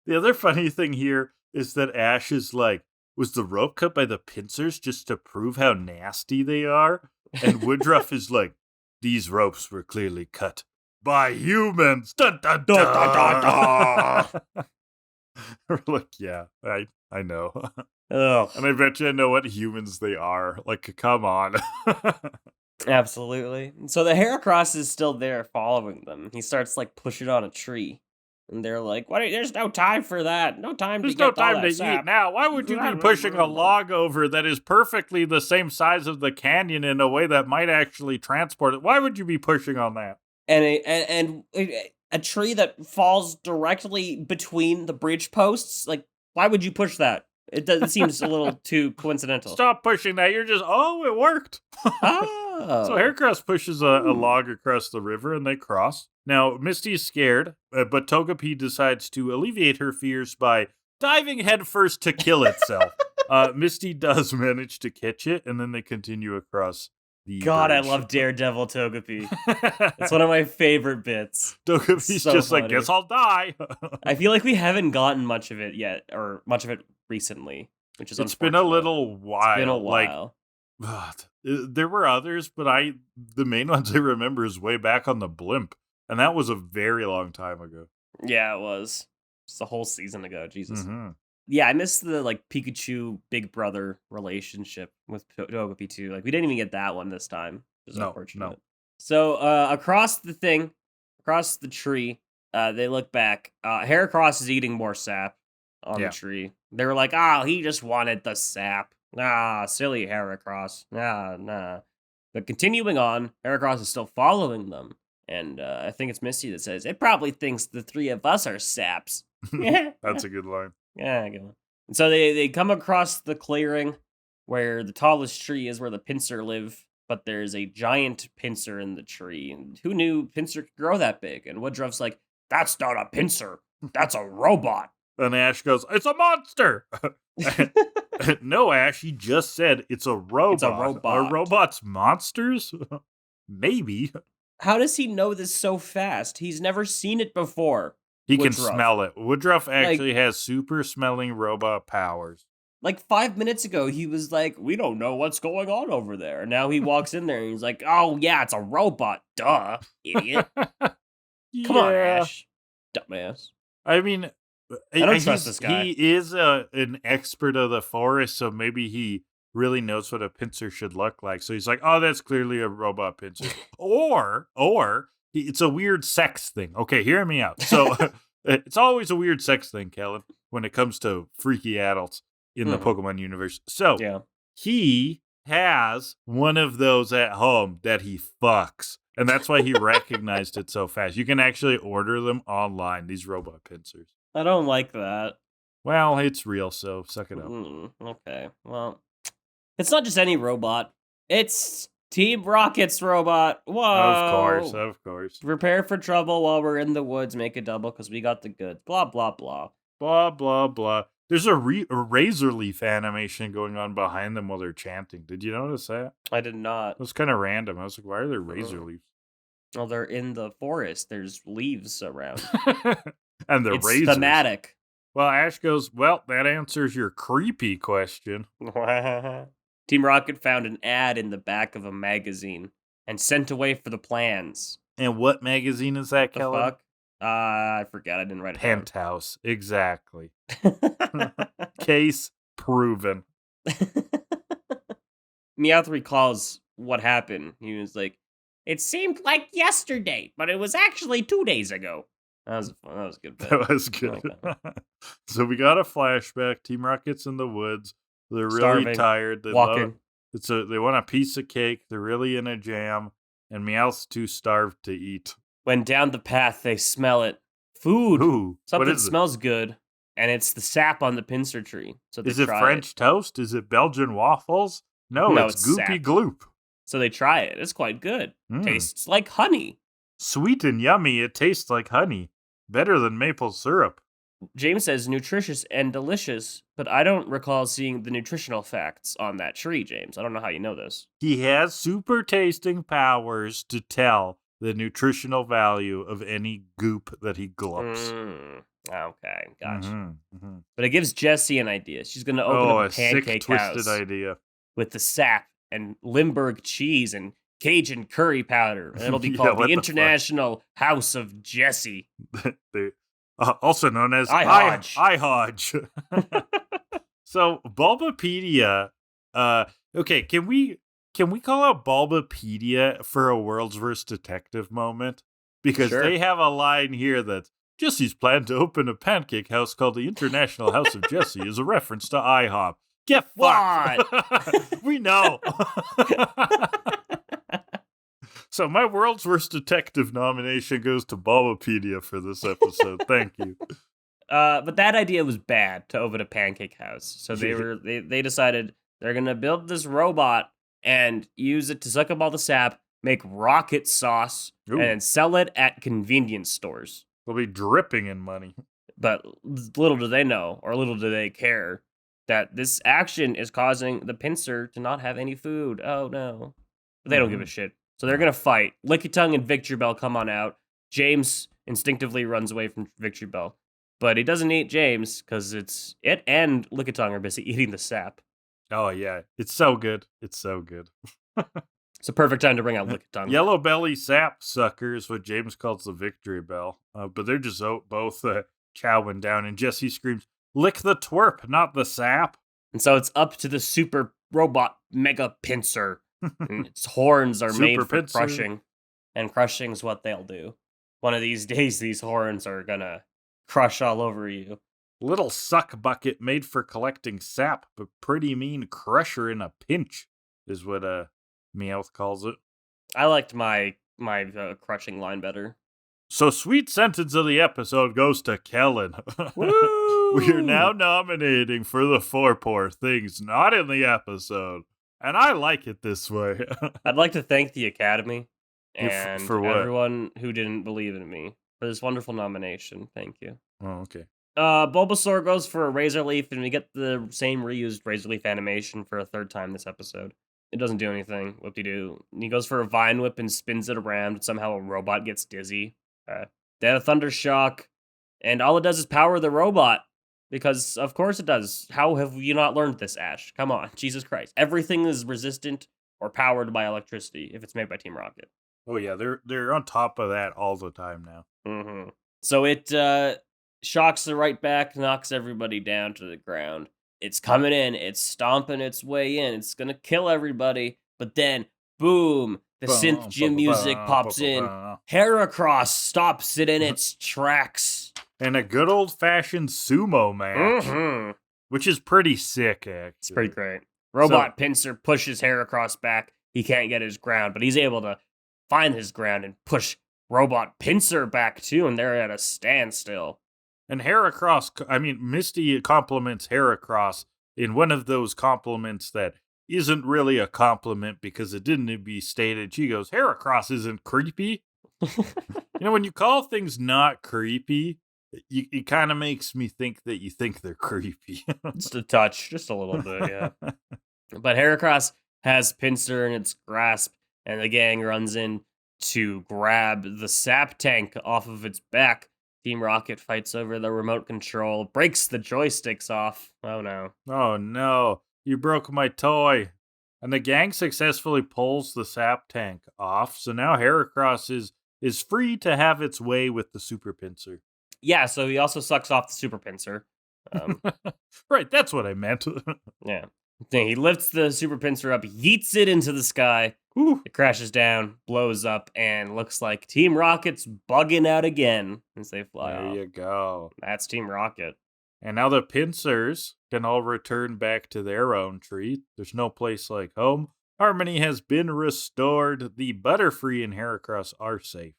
[SPEAKER 1] The other funny thing here is that Ash is like, was the rope cut by the pincers just to prove how nasty they are? And Woodruff is like, these ropes were clearly cut by humans. Dun, dun, dun. Dun, dun, dun, dun. We're like, yeah, I know.
[SPEAKER 2] Ugh.
[SPEAKER 1] And I bet you I know what humans they are. Like, come on.
[SPEAKER 2] Absolutely. So the Heracross is still there following them. He starts like pushing on a tree. And they're like, "What? There's no time for that. No time
[SPEAKER 1] There's
[SPEAKER 2] to get
[SPEAKER 1] no time
[SPEAKER 2] all
[SPEAKER 1] to
[SPEAKER 2] that sap.
[SPEAKER 1] eat now. Why would you be pushing a log over that is perfectly the same size of the canyon in a way that might actually transport it? Why would you be pushing on that?"
[SPEAKER 2] And a tree that falls directly between the bridge posts. Like, why would you push that? It seems a little too coincidental.
[SPEAKER 1] Stop pushing that. You're just, it worked.
[SPEAKER 2] Oh.
[SPEAKER 1] So Heracross pushes a log across the river and they cross. Now, Misty's scared, but Togepi decides to alleviate her fears by diving headfirst to kill itself. Misty does manage to catch it, and then they continue across the
[SPEAKER 2] God,
[SPEAKER 1] bridge.
[SPEAKER 2] I love Daredevil Togepi. It's one of my favorite bits.
[SPEAKER 1] Togepi's
[SPEAKER 2] so
[SPEAKER 1] just
[SPEAKER 2] funny.
[SPEAKER 1] like, guess I'll die.
[SPEAKER 2] I feel like we haven't gotten much of it yet, or much of it recently, which is
[SPEAKER 1] It's been a little while.
[SPEAKER 2] It's been a while.
[SPEAKER 1] There were others, but the main ones I remember is way back on the blimp. And that was a very long time ago.
[SPEAKER 2] Yeah, it was. Just a whole season ago. Jesus.
[SPEAKER 1] Mm-hmm.
[SPEAKER 2] Yeah, I missed the like Pikachu Big Brother relationship with Togepi too. Like we didn't even get that one this time, which is unfortunate.
[SPEAKER 1] No.
[SPEAKER 2] So across the tree, they look back. Heracross is eating more sap on the tree. They were like, he just wanted the sap. Silly Heracross. Nah. But continuing on, Heracross is still following them. And I think it's Misty that says, it probably thinks the three of us are saps.
[SPEAKER 1] That's a good line.
[SPEAKER 2] Yeah, good one. And so they come across the clearing where the tallest tree is where the pincer live. but there's a giant pincer in the tree. And who knew pincer could grow that big? And Woodruff's like, that's not a pincer. That's a robot.
[SPEAKER 1] And Ash goes, it's a monster. No, Ash, he just said it's a robot.
[SPEAKER 2] It's a robot.
[SPEAKER 1] Are robots monsters? Maybe.
[SPEAKER 2] How does he know this so fast? He's never seen it before.
[SPEAKER 1] He
[SPEAKER 2] Woodruff.
[SPEAKER 1] can smell it. Woodruff actually has super smelling robot powers.
[SPEAKER 2] Like 5 minutes ago, he was like, we don't know what's going on over there. And now he walks in there and he's like, oh, yeah, it's a robot. Duh, idiot. Come on, Ash. Dumbass.
[SPEAKER 1] I mean,
[SPEAKER 2] I don't trust this guy.
[SPEAKER 1] He is an expert of the forest, so maybe he really knows what a pincer should look like. So he's like, oh, that's clearly a robot pincer. or it's a weird sex thing. Okay, hear me out. So it's always a weird sex thing, Kellan, when it comes to freaky adults in the Pokemon universe. So he has one of those at home that he fucks. And that's why he recognized it so fast. You can actually order them online, these robot pincers.
[SPEAKER 2] I don't like that.
[SPEAKER 1] Well, it's real, so suck it up.
[SPEAKER 2] Okay, well, it's not just any robot. It's Team Rocket's robot. Whoa.
[SPEAKER 1] Of course.
[SPEAKER 2] Prepare for trouble while we're in the woods. Make a double because we got the goods. Blah, blah, blah.
[SPEAKER 1] Blah, blah, blah. There's a razor leaf animation going on behind them while they're chanting. Did you notice that?
[SPEAKER 2] I did not.
[SPEAKER 1] It was kind of random. I was like, why are there razor leaves?
[SPEAKER 2] Well, they're in the forest. There's leaves around.
[SPEAKER 1] And they're
[SPEAKER 2] it's
[SPEAKER 1] razors.
[SPEAKER 2] thematic.
[SPEAKER 1] Well, Ash goes, well, that answers your creepy question.
[SPEAKER 2] Team Rocket found an ad in the back of a magazine and sent away for the plans.
[SPEAKER 1] And what magazine is that, Kellan?
[SPEAKER 2] Fuck? I forgot. I didn't write it down.
[SPEAKER 1] Penthouse. Exactly. Case proven.
[SPEAKER 2] Meowth recalls what happened. He was like, it seemed like yesterday, but it was actually 2 days ago. That was a good bit.
[SPEAKER 1] That was good. So we got a flashback. Team Rocket's in the woods. They're really
[SPEAKER 2] Starving.
[SPEAKER 1] tired. They
[SPEAKER 2] Walking.
[SPEAKER 1] They want a piece of cake. They're really in a jam. And Meowth's too starved to eat.
[SPEAKER 2] When down the path, they smell it. Food.
[SPEAKER 1] Ooh,
[SPEAKER 2] Something smells good. And it's the sap on the pincer tree. So
[SPEAKER 1] is it French toast? Is it Belgian waffles? No, it's Goopy
[SPEAKER 2] sap.
[SPEAKER 1] Gloop.
[SPEAKER 2] So they try it. It's quite good. Tastes like honey.
[SPEAKER 1] Sweet and yummy. It tastes like honey. Better than maple syrup.
[SPEAKER 2] James says nutritious and delicious, but I don't recall seeing the nutritional facts on that tree, James. I don't know how you know this.
[SPEAKER 1] He has super tasting powers to tell the nutritional value of any goop that he gulps.
[SPEAKER 2] Okay, gotcha. But it gives Jessie an idea. She's going to open up a pancake
[SPEAKER 1] sick,
[SPEAKER 2] house
[SPEAKER 1] twisted idea
[SPEAKER 2] with the sap and Limburg cheese and Cajun curry powder. And it'll be called the International House of Jessie.
[SPEAKER 1] Also known as iHodge. So Bulbapedia. Okay, can we call out Bulbapedia for a World's Worst Detective moment? Because they have a line here that Jessie's plan to open a pancake house called the International House of Jessie is a reference to IHOP. Get fucked. We know. So my World's Worst Detective nomination goes to Bulbapedia for this episode. Thank you.
[SPEAKER 2] But that idea was bad, to open a pancake house. So they decided they're gonna build this robot and use it to suck up all the sap, make rocket sauce, and sell it at convenience stores.
[SPEAKER 1] They'll be dripping in money.
[SPEAKER 2] But little do they know, or little do they care, that this action is causing the pincer to not have any food. Oh no. But they don't give a shit. So they're going to fight. Lickitung and Victreebel come on out. James instinctively runs away from Victreebel. But he doesn't eat James because it and Lickitung are busy eating the sap.
[SPEAKER 1] Oh, yeah. It's so good. It's so good.
[SPEAKER 2] It's a perfect time to bring out Lickitung.
[SPEAKER 1] Yellow belly sap sucker is what James calls the Victreebel. But they're just both chowing down. And Jessie screams, lick the twerp, not the sap.
[SPEAKER 2] And so it's up to the super robot mega pincer. And its horns are made for crushing, and crushing's what they'll do. One of these days, these horns are gonna crush all over you.
[SPEAKER 1] Little suck bucket made for collecting sap, but pretty mean crusher in a pinch, is what Meowth calls it.
[SPEAKER 2] I liked my crushing line better.
[SPEAKER 1] So sweet sentence of the episode goes to Kellan. We are now nominating for the 4 poor things not in the episode. And I like it this way.
[SPEAKER 2] I'd like to thank the Academy and
[SPEAKER 1] For what?
[SPEAKER 2] everyone who didn't believe in me for this wonderful nomination. Thank you.
[SPEAKER 1] Oh, okay.
[SPEAKER 2] Bulbasaur goes for a Razor Leaf, and we get the same reused Razor Leaf animation for a third time this episode. It doesn't do anything. Whoop-de-doo. He goes for a Vine Whip and spins it around. Somehow a robot gets dizzy. Then a Thunder Shock, and all it does is power the robot. Because, of course it does. How have you not learned this, Ash? Come on, Jesus Christ. Everything is resistant or powered by electricity if it's made by Team Rocket.
[SPEAKER 1] Oh yeah, they're on top of that all the time now.
[SPEAKER 2] Mm-hmm. So it shocks the right back, knocks everybody down to the ground. It's coming in, it's stomping its way in, it's gonna kill everybody, but then, boom, the synth gym music pops in. Heracross stops it in its tracks.
[SPEAKER 1] And a good old-fashioned sumo match, which is pretty sick, actually.
[SPEAKER 2] It's pretty great. Robot Pinsir pushes Heracross back. He can't get his ground, but he's able to find his ground and push Robot Pinsir back too, and they're at a standstill.
[SPEAKER 1] And Misty compliments Heracross in one of those compliments that isn't really a compliment because it didn't be stated. She goes, Heracross isn't creepy. When you call things not creepy, it kind of makes me think that you think they're creepy.
[SPEAKER 2] Just a touch, just a little bit, yeah. But Heracross has Pinsir in its grasp, and the gang runs in to grab the sap tank off of its back. Team Rocket fights over the remote control, breaks the joysticks off. Oh no.
[SPEAKER 1] Oh no, you broke my toy. And the gang successfully pulls the sap tank off, so now Heracross is free to have its way with the Super Pinsir.
[SPEAKER 2] Yeah, so he also sucks off the Super Pinsir.
[SPEAKER 1] Right, that's what I meant.
[SPEAKER 2] Yeah. He lifts the Super Pinsir up, yeets it into the sky.
[SPEAKER 1] Ooh.
[SPEAKER 2] It crashes down, blows up, and looks like Team Rocket's bugging out again as they fly off.
[SPEAKER 1] There you go.
[SPEAKER 2] That's Team Rocket.
[SPEAKER 1] And now the Pinsirs can all return back to their own tree. There's no place like home. Harmony has been restored. The Butterfree and Heracross are safe.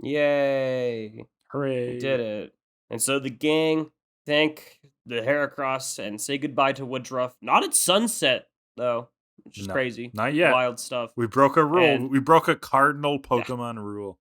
[SPEAKER 2] Yay.
[SPEAKER 1] Hooray.
[SPEAKER 2] We did it. And so the gang thank the Heracross and say goodbye to Woodruff. Not at sunset, though, which is crazy.
[SPEAKER 1] Not yet.
[SPEAKER 2] Wild stuff.
[SPEAKER 1] We broke a rule. We broke a cardinal Pokemon rule.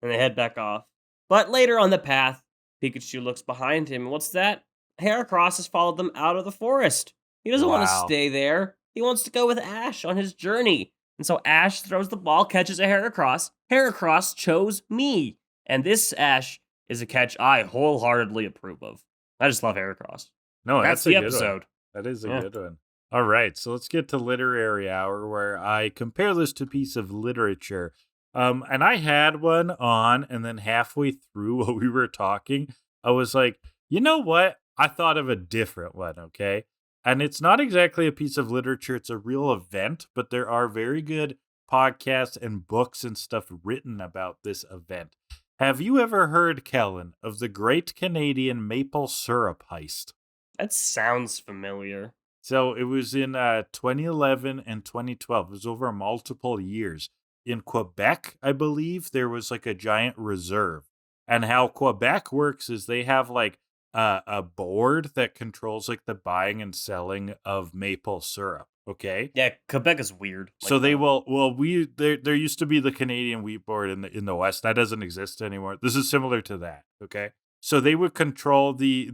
[SPEAKER 2] And they head back off. But later on the path, Pikachu looks behind him. And what's that? Heracross has followed them out of the forest. He doesn't want to stay there. He wants to go with Ash on his journey. And so Ash throws the ball, catches a Heracross. Heracross chose me. And this, Ash, is a catch I wholeheartedly approve of. I just love Heracross.
[SPEAKER 1] No, that's the
[SPEAKER 2] episode.
[SPEAKER 1] That is a good one. All right, so let's get to Literary Hour, where I compare this to a piece of literature. And I had one on, and then halfway through while we were talking, I was like, you know what? I thought of a different one, okay? And it's not exactly a piece of literature, it's a real event, but there are very good podcasts and books and stuff written about this event. Have you ever heard, Kellan, of the Great Canadian Maple Syrup Heist?
[SPEAKER 2] That sounds familiar.
[SPEAKER 1] So it was in 2011 and 2012. It was over multiple years. In Quebec, I believe, there was like a giant reserve. And how Quebec works is they have like a board that controls like the buying and selling of maple syrup. Okay.
[SPEAKER 2] Yeah, Quebec is weird.
[SPEAKER 1] So they will. Well, there used to be the Canadian Wheat Board in the West. That doesn't exist anymore. This is similar to that. Okay. So they would control the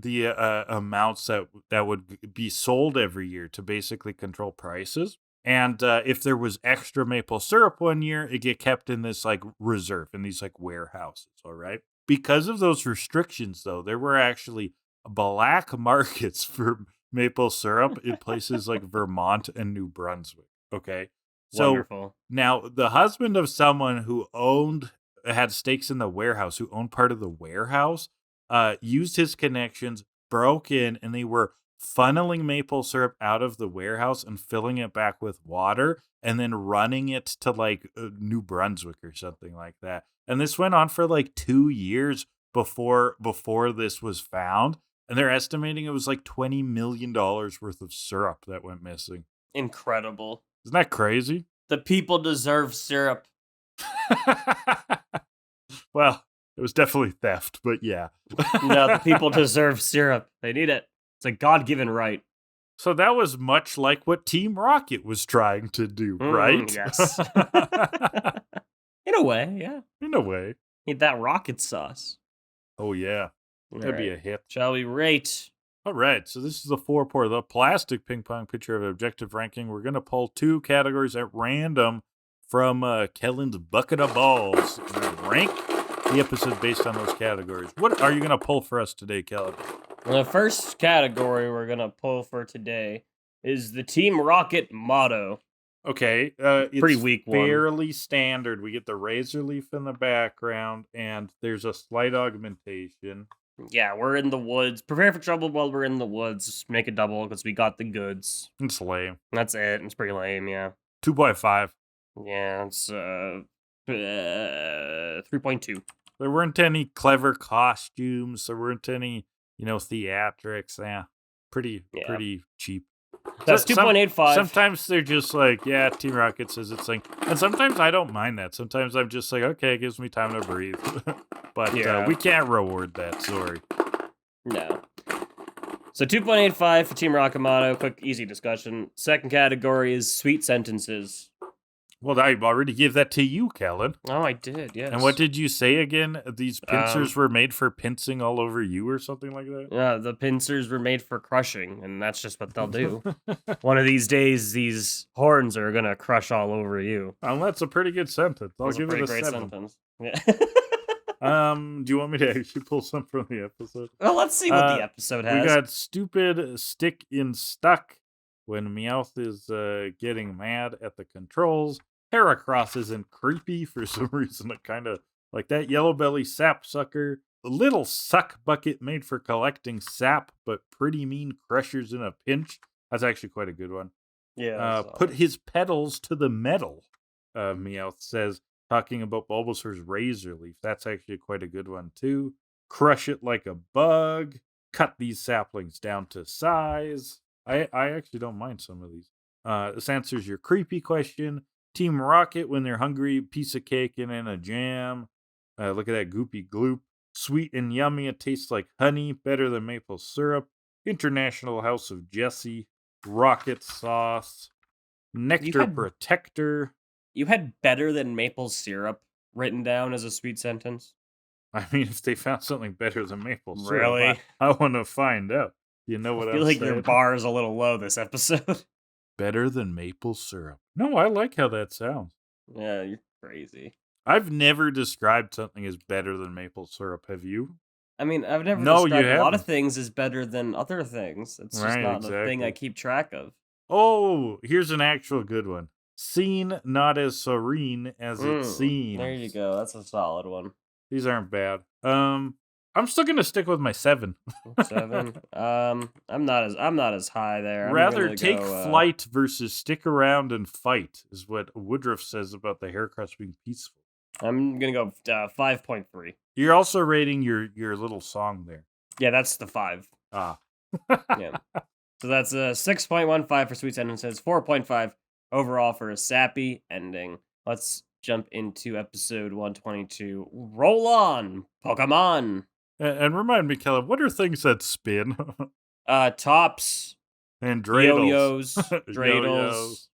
[SPEAKER 1] amounts that would be sold every year to basically control prices. And if there was extra maple syrup one year, it get kept in this like reserve in these like warehouses. All right. Because of those restrictions, though, there were actually black markets for maple syrup in places like Vermont and New Brunswick. Okay. So
[SPEAKER 2] wonderful.
[SPEAKER 1] Now the husband of someone who had stakes in the warehouse, who owned part of the warehouse, used his connections, broke in, and they were funneling maple syrup out of the warehouse and filling it back with water and then running it to like New Brunswick or something like that. And this went on for like 2 years before this was found. And they're estimating it was like $20 million worth of syrup that went missing.
[SPEAKER 2] Incredible.
[SPEAKER 1] Isn't that crazy?
[SPEAKER 2] The people deserve syrup.
[SPEAKER 1] Well, it was definitely theft, but yeah.
[SPEAKER 2] No, the people deserve syrup. They need it. It's a God-given right.
[SPEAKER 1] So that was much like what Team Rocket was trying to do, right?
[SPEAKER 2] Yes. In a way, yeah.
[SPEAKER 1] In a way.
[SPEAKER 2] Need that rocket sauce.
[SPEAKER 1] Oh, yeah. That'd be a hit.
[SPEAKER 2] Shall we rate?
[SPEAKER 1] All right, so this is the 4-pour, the plastic ping pong picture of objective ranking. We're going to pull 2 categories at random from Kellan's Bucket of Balls. We're going to rank the episode based on those categories. What are you going to pull for us today, Kellan?
[SPEAKER 2] The first category we're going to pull for today is the Team Rocket motto.
[SPEAKER 1] Okay, it's
[SPEAKER 2] pretty weak one.
[SPEAKER 1] Fairly standard. We get the razor leaf in the background, and there's a slight augmentation.
[SPEAKER 2] Yeah, we're in the woods. Prepare for trouble while we're in the woods. Make it double because we got the goods.
[SPEAKER 1] It's lame.
[SPEAKER 2] That's it. It's pretty lame, yeah.
[SPEAKER 1] 2.5.
[SPEAKER 2] Yeah, it's 3.2.
[SPEAKER 1] There weren't any clever costumes. There weren't any, theatrics. Yeah, pretty cheap.
[SPEAKER 2] That's 2.85.
[SPEAKER 1] Sometimes they're just like, yeah, Team Rocket says it's like, and sometimes I don't mind that. Sometimes I'm just like, okay, it gives me time to breathe. But we can't reward that. Sorry.
[SPEAKER 2] No. So 2.85 for Team Rocket motto. Quick, easy discussion. Second category is sweet sentences.
[SPEAKER 1] Well, I already gave that to you, Kellan.
[SPEAKER 2] Oh, I did, yes.
[SPEAKER 1] And what did you say again? These pincers were made for pincing all over you or something like that?
[SPEAKER 2] Yeah, the pincers were made for crushing, and that's just what they'll do. One of these days, these horns are going to crush all over you.
[SPEAKER 1] Well, that's a pretty good sentence. I'll give it a 7.
[SPEAKER 2] Sentence. Yeah.
[SPEAKER 1] Do you want me to actually pull some from the episode?
[SPEAKER 2] Well, let's see what the episode has.
[SPEAKER 1] We got stupid stick in stuck when Meowth is getting mad at the controls. Heracross isn't creepy for some reason. I kind of like that. Yellow belly sapsucker. A little suck bucket made for collecting sap, but pretty mean crushers in a pinch. That's actually quite a good one.
[SPEAKER 2] Yeah.
[SPEAKER 1] Put his pedals to the metal, Meowth says, talking about Bulbasaur's razor leaf. That's actually quite a good one, too. Crush it like a bug. Cut these saplings down to size. I actually don't mind some of these. This answers your creepy question. Team Rocket, when they're hungry, piece of cake and a jam. Look at that goopy gloop. Sweet and yummy, it tastes like honey, better than maple syrup. International House of Jesse. Rocket sauce. Nectar protector.
[SPEAKER 2] You had better than maple syrup written down as a sweet sentence?
[SPEAKER 1] I mean, if they found something better than maple syrup,
[SPEAKER 2] really?
[SPEAKER 1] I want to find out. You know what I'm saying?
[SPEAKER 2] I feel like your bar is a little low this episode.
[SPEAKER 1] Better than maple syrup. No, I like how that sounds.
[SPEAKER 2] Yeah, you're crazy.
[SPEAKER 1] I've never described something as better than maple syrup. Have you?
[SPEAKER 2] I mean, I've never described a lot of things as better than other things. It's just not a thing I keep track of.
[SPEAKER 1] Oh, here's an actual good one. Seen not as serene as it seems.
[SPEAKER 2] There you go. That's a solid one.
[SPEAKER 1] These aren't bad. I'm still gonna stick with my 7.
[SPEAKER 2] 7. I'm not as high there.
[SPEAKER 1] Rather take flight versus stick around and fight is what Woodruff says about the Heracross being peaceful.
[SPEAKER 2] I'm gonna go 5.3.
[SPEAKER 1] You're also rating your little song there.
[SPEAKER 2] Yeah, that's the 5.
[SPEAKER 1] Ah.
[SPEAKER 2] Yeah. So that's a 6.15 for sweet sentences, 4.5 overall for a sappy ending. Let's jump into episode 122. Roll on, Pokemon!
[SPEAKER 1] And remind me, Kellan, what are things that spin?
[SPEAKER 2] Tops.
[SPEAKER 1] And dreidels.
[SPEAKER 2] Yo-yos. Dreidels.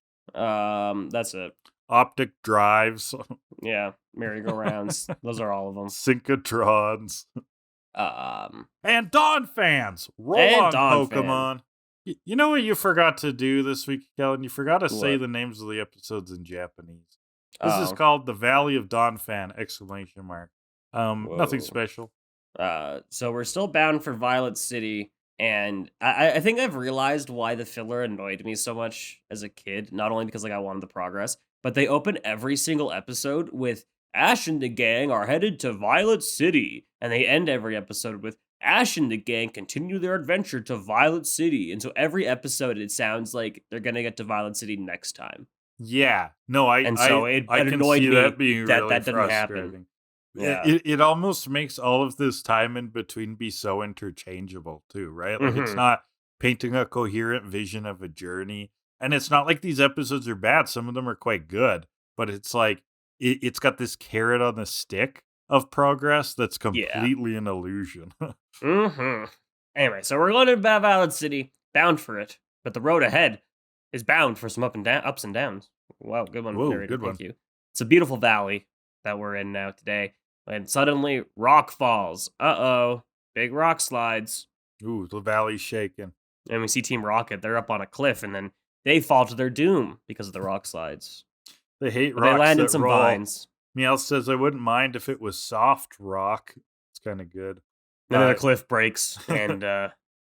[SPEAKER 2] That's it.
[SPEAKER 1] Optic drives.
[SPEAKER 2] Yeah, merry-go-rounds. Those are all of them.
[SPEAKER 1] Synchrotrons. And Donphans! Roll on, Pokemon! You know what you forgot to do this week, Kellan? You forgot to say the names of the episodes in Japanese. This is called The Valley of Donphan! ! Nothing special.
[SPEAKER 2] So we're still bound for Violet City, and I think I've realized why the filler annoyed me so much as a kid. Not only because I wanted the progress, but they open every single episode with Ash and the gang are headed to Violet City, and they end every episode with Ash and the gang continue their adventure to Violet City. And so every episode, it sounds like they're gonna get to Violet City next time.
[SPEAKER 1] Yeah, no, I
[SPEAKER 2] can
[SPEAKER 1] see that being really
[SPEAKER 2] that didn't
[SPEAKER 1] frustrating.
[SPEAKER 2] happen. Yeah.
[SPEAKER 1] It almost makes all of this time in between be so interchangeable too, right? Like it's not painting a coherent vision of a journey. And it's not like these episodes are bad. Some of them are quite good, but it's like it's got this carrot on the stick of progress that's completely an illusion.
[SPEAKER 2] Anyway, so we're going to Violet City, bound for it. but the road ahead is bound for some ups and downs. Wow, good one,
[SPEAKER 1] Whoa,
[SPEAKER 2] narrator.
[SPEAKER 1] good
[SPEAKER 2] Thank
[SPEAKER 1] one.
[SPEAKER 2] you. It's a beautiful valley that we're in now today, and suddenly rock falls. Uh-oh, big rock slides.
[SPEAKER 1] Ooh, the valley's shaking.
[SPEAKER 2] And we see Team Rocket. They're up on a cliff, and then they fall to their doom because of the rock slides.
[SPEAKER 1] They hate
[SPEAKER 2] But they
[SPEAKER 1] rocks
[SPEAKER 2] land in
[SPEAKER 1] that
[SPEAKER 2] some
[SPEAKER 1] roll.
[SPEAKER 2] vines.
[SPEAKER 1] Meow says, I wouldn't mind if it was soft rock. It's kind of good.
[SPEAKER 2] And then the cliff breaks, and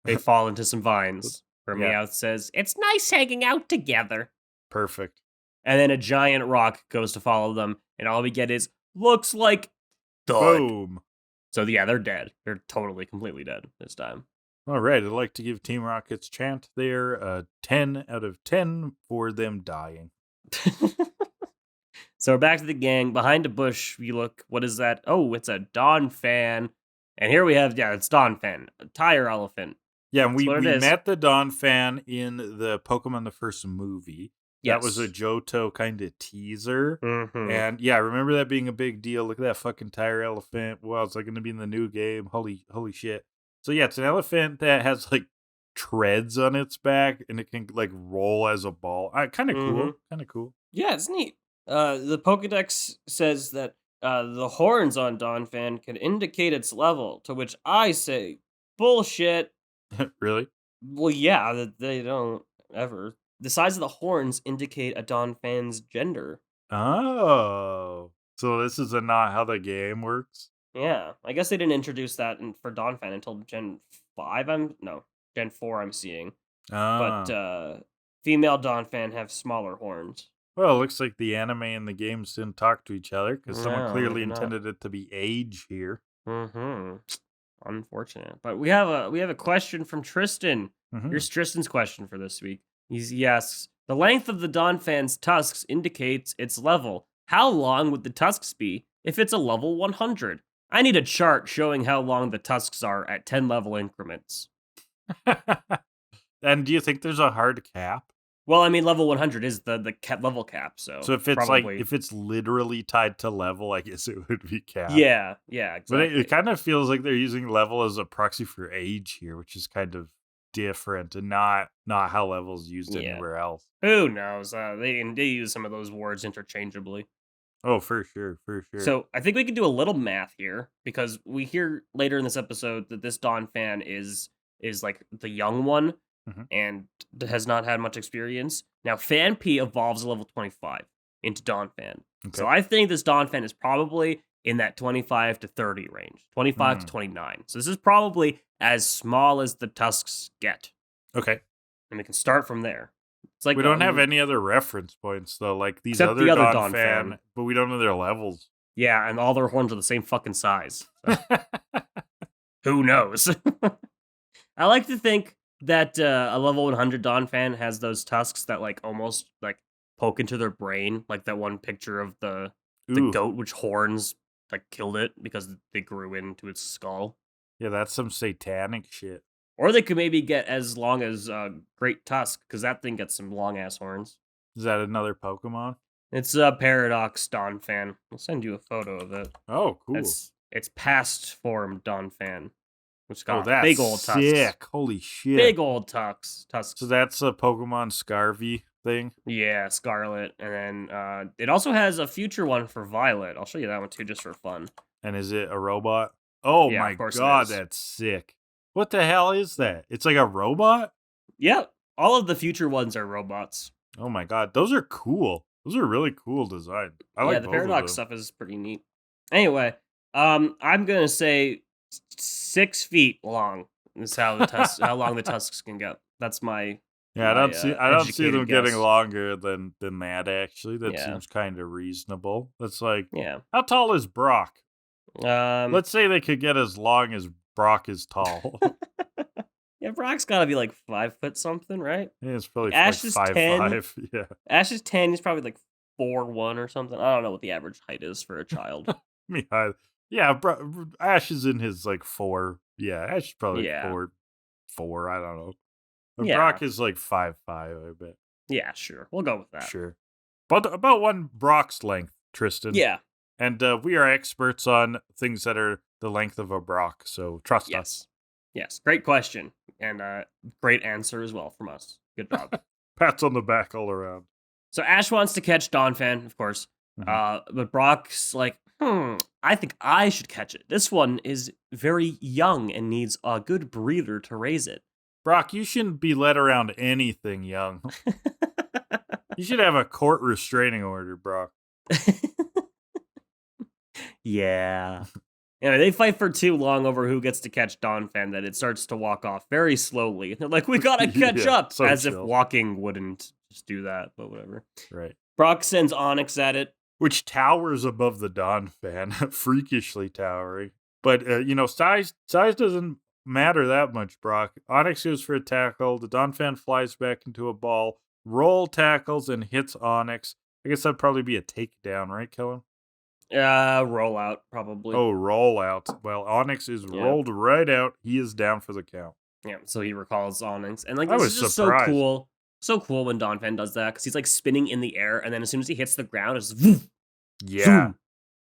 [SPEAKER 2] they fall into some vines. Where
[SPEAKER 1] Yeah.
[SPEAKER 2] Meowth says, it's nice hanging out together.
[SPEAKER 1] Perfect.
[SPEAKER 2] And then a giant rock goes to follow them, and all we get is, looks like thud.
[SPEAKER 1] Boom.
[SPEAKER 2] So yeah, they're dead. They're totally, completely dead this time.
[SPEAKER 1] All right, I'd like to give Team Rocket's chant there a 10 out of 10 for them dying.
[SPEAKER 2] So we're back to the gang. Behind a bush, we look, what is that? Oh, it's a Donphan. And here we have, it's Donphan, a tire elephant.
[SPEAKER 1] Yeah, and we
[SPEAKER 2] what it is.
[SPEAKER 1] met the Donphan in the Pokemon the First movie. That was a Johto kind of teaser.
[SPEAKER 2] Mm-hmm.
[SPEAKER 1] And yeah, I remember that being a big deal. Look at that fucking tire elephant. Well, it's like going to be in the new game. Holy shit. So yeah, it's an elephant that has like treads on its back and it can like roll as a ball. Kind of cool. Kind of cool.
[SPEAKER 2] Yeah, it's neat. The Pokedex says that the horns on Donphan can indicate its level, to which I say, bullshit.
[SPEAKER 1] Really?
[SPEAKER 2] Well, yeah, they don't ever. The size of the horns indicate a Donphan's gender.
[SPEAKER 1] Oh. So this is not how the game works?
[SPEAKER 2] Yeah, I guess they didn't introduce that for Donphan until Gen 5, Gen 4 I'm seeing. But female Donphan have smaller horns.
[SPEAKER 1] Well, it looks like the anime and the games didn't talk to each other because someone
[SPEAKER 2] No,
[SPEAKER 1] clearly
[SPEAKER 2] they did not.
[SPEAKER 1] intended it to be age here.
[SPEAKER 2] Mm-hmm. Unfortunate. But we have a question from Tristan. Here's Tristan's question for this week. He asks, the length of the Donphan's tusks indicates its level. How long would the tusks be if it's a level 100? I need a chart showing how long the tusks are at 10 level increments.
[SPEAKER 1] And do you think there's a hard cap?
[SPEAKER 2] Well, I mean, level 100 is the level cap, so
[SPEAKER 1] if it's
[SPEAKER 2] probably...
[SPEAKER 1] if it's literally tied to level, I guess it would be capped.
[SPEAKER 2] Yeah, exactly.
[SPEAKER 1] But it kind of feels like they're using level as a proxy for age here, which is kind of different and not how level's used anywhere else.
[SPEAKER 2] Who knows? They use some of those words interchangeably.
[SPEAKER 1] Oh, for sure.
[SPEAKER 2] So I think we can do a little math here because we hear later in this episode that this Donphan is like the young one and has not had much experience. Now, Phanpy evolves at level 25 into Donphan. Okay. So I think this Donphan is probably in that 25 to 30 range, 25 to 29. So this is probably as small as the tusks get.
[SPEAKER 1] Okay.
[SPEAKER 2] And we can start from there. It's like
[SPEAKER 1] we don't have any other reference points, though, like these other Donphan, but we don't know their levels.
[SPEAKER 2] Yeah, and all their horns are the same fucking size. So. Who knows? I like to think that a level 100 Donphan has those tusks that like almost like poke into their brain, like that one picture of the goat which horns like killed it because they grew into its skull.
[SPEAKER 1] Yeah, that's some satanic shit.
[SPEAKER 2] Or they could maybe get as long as Great Tusk, because that thing gets some long-ass horns.
[SPEAKER 1] Is that another Pokemon?
[SPEAKER 2] It's a Paradox Donphan. I'll send you a photo of it.
[SPEAKER 1] Oh, cool.
[SPEAKER 2] It's past form Donphan. Which got
[SPEAKER 1] that's
[SPEAKER 2] big old tusks.
[SPEAKER 1] Sick. Holy shit.
[SPEAKER 2] Big old tusks.
[SPEAKER 1] So that's a Pokemon Scarvy thing?
[SPEAKER 2] Yeah, Scarlet. And then it also has a future one for Violet. I'll show you that one too, just for fun.
[SPEAKER 1] And is it a robot? Oh yeah, my god, that's sick. What the hell is that? It's like a robot?
[SPEAKER 2] Yeah, all of the future ones are robots.
[SPEAKER 1] Oh my god, those are cool. Those are really cool design. I like
[SPEAKER 2] the Paradox stuff is pretty neat. Anyway, I'm gonna say 6 feet long is how long the tusks can get. That's my
[SPEAKER 1] I don't see them getting longer than that. Actually, that seems kind of reasonable. That's like how tall is Brock? Let's say they could get as long as Brock is tall.
[SPEAKER 2] Yeah, Brock's got to be like 5 foot something, right?
[SPEAKER 1] Yeah, it's probably
[SPEAKER 2] Ash is
[SPEAKER 1] 5'5". Yeah,
[SPEAKER 2] Ash is 10. He's probably like 4'1" or something. I don't know what the average height is for a child.
[SPEAKER 1] Ash is in his like 4. Yeah, Ash is probably 4. I don't know. But Brock is like 5'5", I bet.
[SPEAKER 2] Yeah, sure. We'll go with that.
[SPEAKER 1] Sure. But about one Brock's length, Tristan.
[SPEAKER 2] Yeah.
[SPEAKER 1] And we are experts on things that are the length of a Brock, so trust us.
[SPEAKER 2] Yes, great question. And great answer as well from us. Good job.
[SPEAKER 1] Pats on the back all around.
[SPEAKER 2] So Ash wants to catch Donphan, of course. But Brock's like, I think I should catch it. This one is very young and needs a good breeder to raise it.
[SPEAKER 1] Brock, you shouldn't be led around anything young. You should have a court restraining order, Brock.
[SPEAKER 2] Yeah. Anyway, they fight for too long over who gets to catch Donphan that it starts to walk off very slowly. They're like, we gotta catch up!
[SPEAKER 1] so
[SPEAKER 2] As
[SPEAKER 1] chill.
[SPEAKER 2] if walking wouldn't just do that, but whatever.
[SPEAKER 1] Right.
[SPEAKER 2] Brock sends Onyx at it.
[SPEAKER 1] Which towers above the Donphan, freakishly towering. But, size doesn't matter that much, Brock. Onyx goes for a tackle. The Donphan flies back into a ball. Roll tackles and hits Onyx. I guess that'd probably be a takedown, right, Kellan?
[SPEAKER 2] Roll out, probably.
[SPEAKER 1] Oh, roll out. Well, Onyx is rolled right out. He is down for the count.
[SPEAKER 2] Yeah, so he recalls Onyx. And like,
[SPEAKER 1] I
[SPEAKER 2] this
[SPEAKER 1] was
[SPEAKER 2] is just
[SPEAKER 1] surprised.
[SPEAKER 2] so cool. So cool when Donphan does that, because he's like spinning in the air, and then as soon as he hits the ground, it's woof,
[SPEAKER 1] Yeah.
[SPEAKER 2] zoom.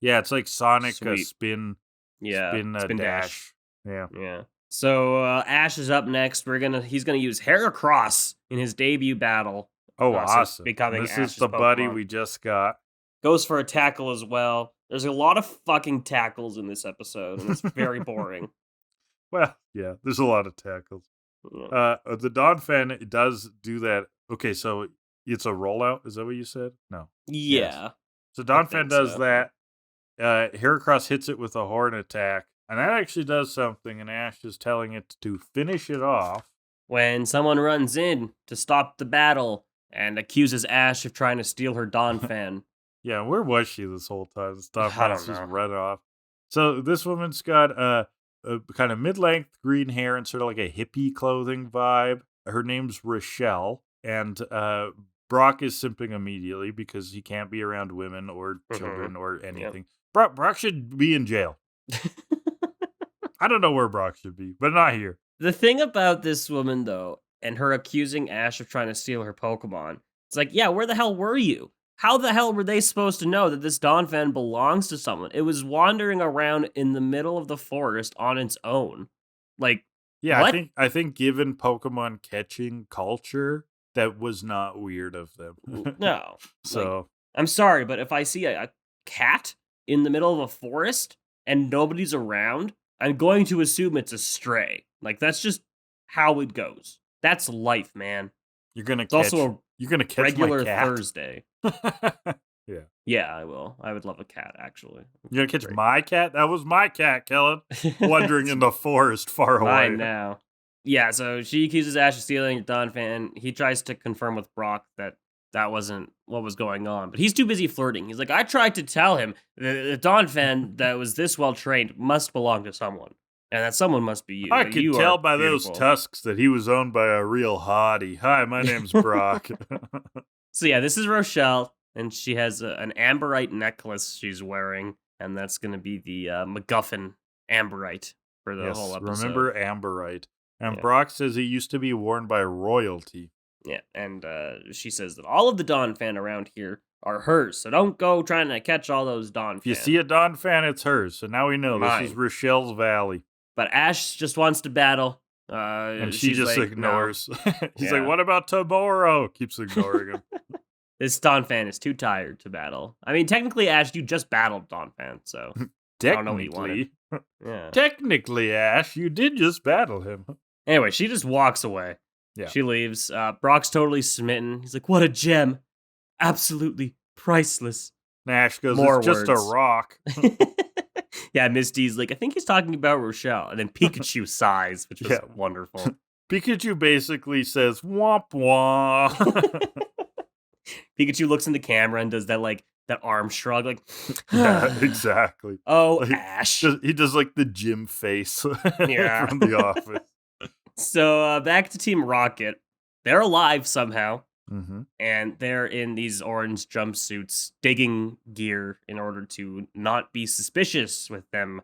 [SPEAKER 1] Yeah, it's like Sonic
[SPEAKER 2] Sweet.
[SPEAKER 1] spin
[SPEAKER 2] Spin
[SPEAKER 1] dash. Yeah.
[SPEAKER 2] Yeah. So Ash is up next. He's gonna use Heracross in his debut battle.
[SPEAKER 1] Oh,
[SPEAKER 2] since
[SPEAKER 1] awesome.
[SPEAKER 2] becoming
[SPEAKER 1] This
[SPEAKER 2] Ash's
[SPEAKER 1] is the buddy
[SPEAKER 2] Pokemon.
[SPEAKER 1] we just got.
[SPEAKER 2] Goes for a tackle as well. There's a lot of fucking tackles in this episode, and it's very boring.
[SPEAKER 1] Well, yeah, there's a lot of tackles.
[SPEAKER 2] Yeah.
[SPEAKER 1] The Donphan does do that. Okay, so it's a rollout. Is that what you said? No.
[SPEAKER 2] Yeah.
[SPEAKER 1] Yes. So Donphan
[SPEAKER 2] think
[SPEAKER 1] does
[SPEAKER 2] so.
[SPEAKER 1] that. Heracross hits it with a horn attack, and that actually does something, and Ash is telling it to finish it off.
[SPEAKER 2] When someone runs in to stop the battle and accuses Ash of trying to steal her Donphan.
[SPEAKER 1] Yeah, where was she this whole time? This
[SPEAKER 2] I
[SPEAKER 1] Donphan
[SPEAKER 2] don't
[SPEAKER 1] just
[SPEAKER 2] know.
[SPEAKER 1] run off. So this woman's got a kind of mid-length green hair and sort of like a hippie clothing vibe. Her name's Rochelle, and Brock is simping immediately because he can't be around women or children or anything. Brock should be in jail. I don't know where Brock should be, but not here.
[SPEAKER 2] The thing about this woman, though, and her accusing Ash of trying to steal her Pokemon, it's like, yeah, where the hell were you? How the hell were they supposed to know that this Donphan belongs to someone? It was wandering around in the middle of the forest on its own. Like,
[SPEAKER 1] Yeah,
[SPEAKER 2] what?
[SPEAKER 1] I think given Pokemon catching culture, that was not weird of them.
[SPEAKER 2] No.
[SPEAKER 1] So
[SPEAKER 2] I'm sorry, but if I see a cat in the middle of a forest and nobody's around, I'm going to assume it's a stray. Like, that's just how it goes. That's life, man.
[SPEAKER 1] you're gonna
[SPEAKER 2] It's
[SPEAKER 1] catch.
[SPEAKER 2] also
[SPEAKER 1] You're gonna
[SPEAKER 2] a
[SPEAKER 1] catch
[SPEAKER 2] regular
[SPEAKER 1] my cat.
[SPEAKER 2] Thursday.
[SPEAKER 1] Yeah.
[SPEAKER 2] Yeah, I will. I would love a cat, actually.
[SPEAKER 1] You're gonna catch
[SPEAKER 2] Great.
[SPEAKER 1] my cat? That was my cat, Kellan. Wandering in the forest far away.
[SPEAKER 2] Mine now. Yeah, so she accuses Ash of stealing Donphan. He tries to confirm with Brock that that wasn't what was going on, but he's too busy flirting. He's like, I tried to tell him that the Donphan that was this well trained must belong to someone, and that someone must be you.
[SPEAKER 1] I
[SPEAKER 2] that
[SPEAKER 1] could
[SPEAKER 2] you
[SPEAKER 1] tell
[SPEAKER 2] are
[SPEAKER 1] by those
[SPEAKER 2] beautiful."
[SPEAKER 1] tusks that he was owned by a real hottie. Hi, my name's Brock.
[SPEAKER 2] So yeah, this is Rochelle, and she has an amberite necklace she's wearing, and that's going to be the MacGuffin amberite for the
[SPEAKER 1] Yes,
[SPEAKER 2] whole episode.
[SPEAKER 1] remember Amberite. And
[SPEAKER 2] Yeah.
[SPEAKER 1] Brock says he used to be worn by royalty.
[SPEAKER 2] Yeah, and she says that all of the Donphan around here are hers, so don't go trying to catch all those Donphan.
[SPEAKER 1] If you see a Donphan, it's hers. So now we know this is
[SPEAKER 2] Mine.
[SPEAKER 1] Rochelle's Valley.
[SPEAKER 2] But Ash just wants to battle.
[SPEAKER 1] And she
[SPEAKER 2] she's
[SPEAKER 1] just
[SPEAKER 2] like,
[SPEAKER 1] ignores. He's
[SPEAKER 2] Yeah.
[SPEAKER 1] like, what about tomorrow? Keeps ignoring him.
[SPEAKER 2] "No, this Donphan is too tired to battle." I mean, technically, Ash, you just battled Donphan, so don't know what you wanted. Yeah.
[SPEAKER 1] Technically, Ash, you did just battle him.
[SPEAKER 2] Anyway, she just walks away.
[SPEAKER 1] Yeah.
[SPEAKER 2] She leaves. Brock's totally smitten. He's like, what a gem. Absolutely priceless.
[SPEAKER 1] And Ash goes,
[SPEAKER 2] More
[SPEAKER 1] it's just a
[SPEAKER 2] words.
[SPEAKER 1] rock.
[SPEAKER 2] Yeah, Misty's like, I think he's talking about Rochelle. And then Pikachu sighs, which was
[SPEAKER 1] Yeah.
[SPEAKER 2] wonderful.
[SPEAKER 1] Pikachu basically says, womp womp.
[SPEAKER 2] Pikachu looks in the camera and does that that arm shrug, like,
[SPEAKER 1] Yeah, exactly.
[SPEAKER 2] oh,
[SPEAKER 1] Like,
[SPEAKER 2] Ash.
[SPEAKER 1] He does like the Jim face
[SPEAKER 2] Yeah.
[SPEAKER 1] from The Office.
[SPEAKER 2] So back to Team Rocket. They're alive somehow,
[SPEAKER 1] Mm-hmm.
[SPEAKER 2] and they're in these orange jumpsuits, digging gear in order to not be suspicious with them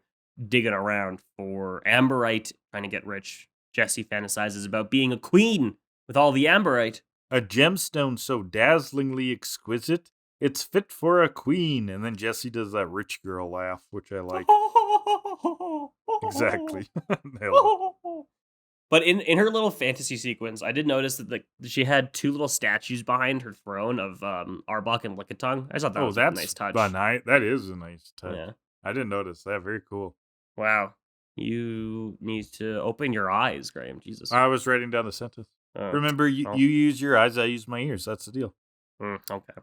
[SPEAKER 2] digging around for Amberite, trying to get rich. Jessie fantasizes about being a queen with all the Amberite.
[SPEAKER 1] A gemstone so dazzlingly exquisite, it's fit for a queen. And then Jessie does that rich girl laugh, which I like. Exactly. Nailed it.
[SPEAKER 2] But in her little fantasy sequence, I did notice that she had 2 little statues behind her throne of Arbok and Lickitung. I just thought that was a nice touch.
[SPEAKER 1] That is a nice touch.
[SPEAKER 2] Yeah.
[SPEAKER 1] I didn't notice that. Very cool.
[SPEAKER 2] Wow. You need to open your eyes, Graham. Jesus.
[SPEAKER 1] I was writing down the sentence. Remember, you use your eyes, I use my ears. That's the deal.
[SPEAKER 2] Okay.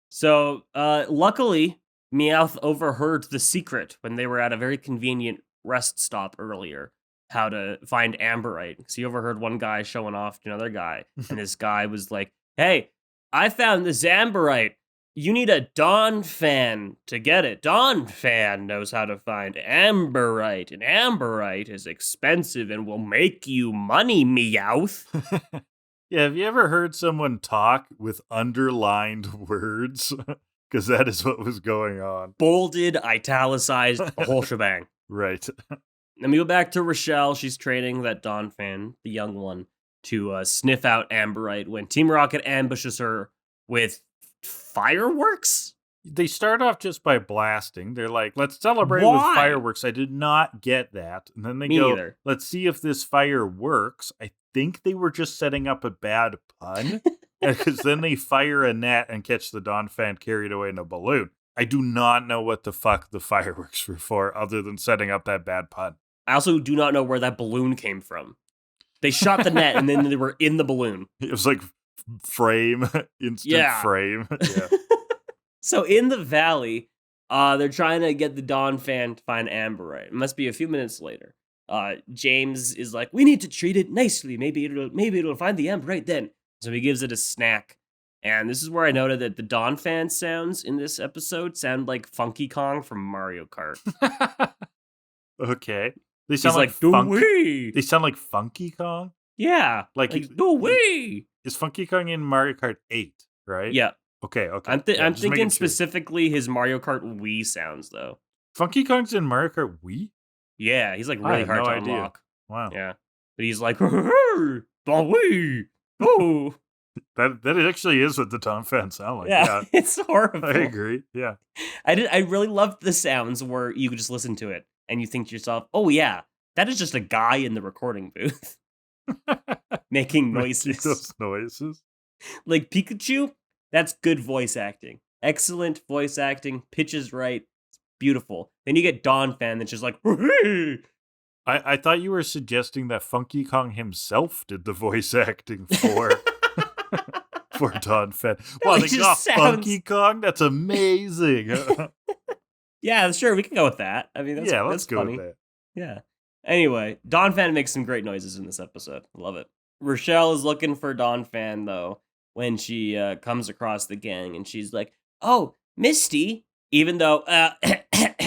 [SPEAKER 2] So, luckily, Meowth overheard the secret when they were at a very convenient rest stop earlier. How to find Amberite. Because he overheard one guy showing off to another guy. And this guy was like, hey, I found this Amberite. You need a Donphan to get it. Donphan knows how to find Amberite. And Amberite is expensive and will make you money, Meowth.
[SPEAKER 1] Yeah, have you ever heard someone talk with underlined words? Because that is what was going on.
[SPEAKER 2] Bolded, italicized, the whole shebang.
[SPEAKER 1] Right.
[SPEAKER 2] Then we go back to Rochelle. She's training that Donphan, the young one, to sniff out Amberite when Team Rocket ambushes her with fireworks?
[SPEAKER 1] They start off just by blasting. They're like, let's celebrate
[SPEAKER 2] Why?
[SPEAKER 1] with fireworks. I did not get that. And then they
[SPEAKER 2] Me
[SPEAKER 1] go,
[SPEAKER 2] neither.
[SPEAKER 1] let's see if this fire works. I think they were just setting up a bad pun. Because then they fire a net and catch the Donphan carried away in a balloon. I do not know what the fuck the fireworks were for other than setting up that bad pun.
[SPEAKER 2] I also do not know where that balloon came from. They shot the net and then they were in the balloon.
[SPEAKER 1] It was like frame, instant frame. Yeah.
[SPEAKER 2] So in the valley, they're trying to get the Donphan to find Amberite. It must be a few minutes later. James is like, we need to treat it nicely. Maybe it'll find the Amberite then. So he gives it a snack. And this is where I noted that the Donphan sounds in this episode sound like Funky Kong from Mario Kart.
[SPEAKER 1] Okay. They sound
[SPEAKER 2] like Funky.
[SPEAKER 1] They sound like Funky Kong?
[SPEAKER 2] Yeah. Like Dewey.
[SPEAKER 1] Is Funky Kong in Mario Kart 8, right?
[SPEAKER 2] Yeah.
[SPEAKER 1] Okay.
[SPEAKER 2] I'm thinking specifically his Mario Kart Wii sounds, though.
[SPEAKER 1] Funky Kong's in Mario Kart Wii?
[SPEAKER 2] Yeah, he's like really hard to unlock.
[SPEAKER 1] Wow.
[SPEAKER 2] Yeah. But he's like, Wii. Oh.
[SPEAKER 1] That actually is what the Donphan sound like.
[SPEAKER 2] Yeah, it's horrible.
[SPEAKER 1] I agree. Yeah.
[SPEAKER 2] I really loved the sounds where you could just listen to it and you think to yourself, oh yeah, that is just a guy in the recording booth making noises.
[SPEAKER 1] Those noises.
[SPEAKER 2] Like Pikachu, that's good voice acting. Excellent voice acting, pitch is right, it's beautiful. Then you get Donphan that's just like, hey!
[SPEAKER 1] I thought you were suggesting that Funky Kong himself did the voice acting for for Donphan. Wow, they got Funky Kong? That's amazing.
[SPEAKER 2] Yeah, sure, we can go with that. I mean, let's go funny.
[SPEAKER 1] With that.
[SPEAKER 2] Yeah. Anyway, Donphan makes some great noises in this episode. Love it. Rochelle is looking for Donphan, though, when she comes across the gang, and she's like, oh, Misty, even though,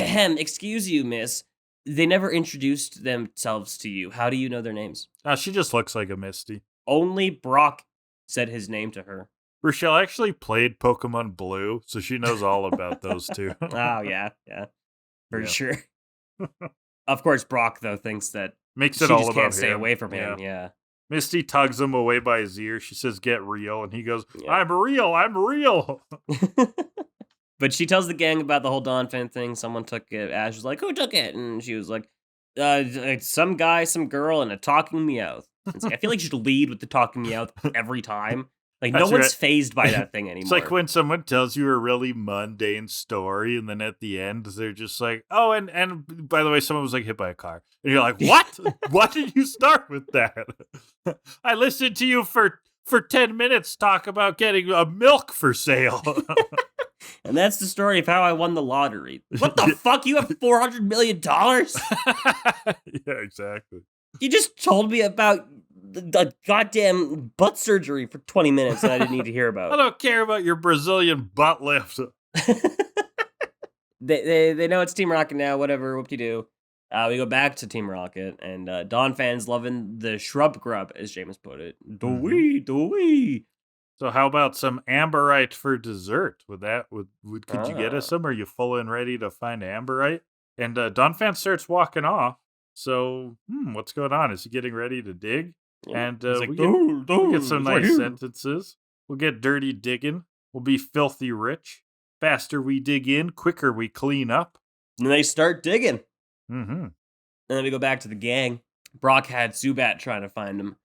[SPEAKER 2] excuse you, miss, they never introduced themselves to you. How do you know their names?
[SPEAKER 1] She just looks like a Misty.
[SPEAKER 2] Only Brock said his name to her.
[SPEAKER 1] Rochelle actually played Pokemon Blue, so she knows all about those two.
[SPEAKER 2] Oh, yeah, for sure. Of course, Brock, though, thinks that
[SPEAKER 1] makes it all about him.
[SPEAKER 2] Can't stay away from him, yeah.
[SPEAKER 1] Misty tugs him away by his ear. She says, get real, and he goes, I'm real.
[SPEAKER 2] But she tells the gang about the whole Donphan thing. Someone took it. Ash was like, who took it? And she was like, some guy, some girl, and a talking Meowth. I feel like you should lead with the talking Meowth every time. Like, no one's phased by that thing anymore.
[SPEAKER 1] It's like when someone tells you a really mundane story, and then at the end, they're just like, oh, and by the way, someone was like hit by a car. And you're like, what? Why did you start with that? I listened to you for 10 minutes talk about getting a milk for sale.
[SPEAKER 2] And that's the story of how I won the lottery. What the fuck? You have $400 million?
[SPEAKER 1] Yeah, exactly.
[SPEAKER 2] You just told me about the goddamn butt surgery for 20 minutes that I didn't need to hear about.
[SPEAKER 1] I don't care about your Brazilian butt lift.
[SPEAKER 2] They know it's Team Rocket now, whatever, whoop-de-doo. We go back to Team Rocket, and Donphan's loving the shrub grub, as James put it. Do-wee.
[SPEAKER 1] So how about some Amberite for dessert? Could you get us some? Are you full and ready to find Amberite? And Donphan starts walking off. So, what's going on? Is he getting ready to dig? And we get some nice sentences. We'll get dirty digging. We'll be filthy rich. Faster we dig in, quicker we clean up.
[SPEAKER 2] And they start digging.
[SPEAKER 1] Mm-hmm.
[SPEAKER 2] And then we go back to the gang. Brock had Zubat trying to find him,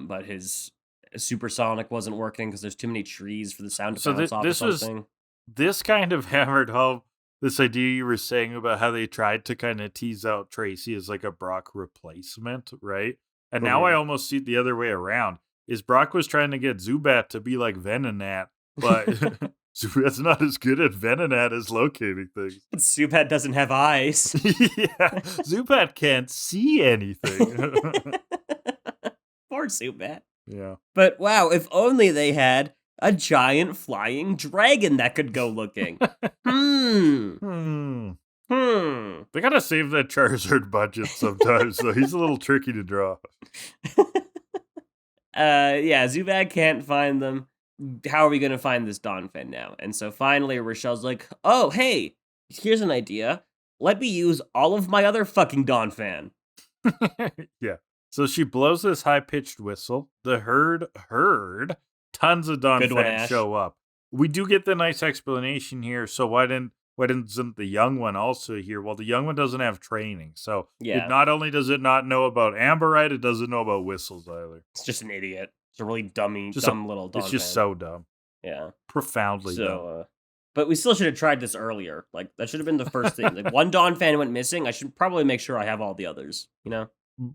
[SPEAKER 2] but his supersonic wasn't working because there's too many trees for the sound to
[SPEAKER 1] So
[SPEAKER 2] bounce off or something.
[SPEAKER 1] this kind of hammered home this idea you were saying about how they tried to kind of tease out Tracy as like a Brock replacement, right? And now I almost see it the other way around. Is Brock was trying to get Zubat to be like Venonat, but Zubat's not as good at Venonat as locating things.
[SPEAKER 2] Zubat doesn't have eyes.
[SPEAKER 1] Yeah, Zubat can't see anything.
[SPEAKER 2] Poor Zubat.
[SPEAKER 1] Yeah.
[SPEAKER 2] But wow, if only they had a giant flying dragon that could go looking.
[SPEAKER 1] They gotta save that Charizard budget sometimes, though. He's a little tricky to draw.
[SPEAKER 2] Yeah, Zubat can't find them. How are we gonna find this Donphan now? And so finally, Rochelle's like, oh, hey, here's an idea. Let me use all of my other fucking Donphan.
[SPEAKER 1] Yeah. So she blows this high-pitched whistle. The herd, tons of Donphan show up. We do get the nice explanation here. So why isn't the young one also here? Well, the young one doesn't have training. So it not only does it not know about Amberite, it doesn't know about whistles either.
[SPEAKER 2] It's just an idiot. It's a really dumb little Donphan.
[SPEAKER 1] It's just so dumb.
[SPEAKER 2] Yeah.
[SPEAKER 1] Profoundly dumb.
[SPEAKER 2] But we still should have tried this earlier. Like, that should have been the first thing. Like, one Donphan went missing. I should probably make sure I have all the others, you know?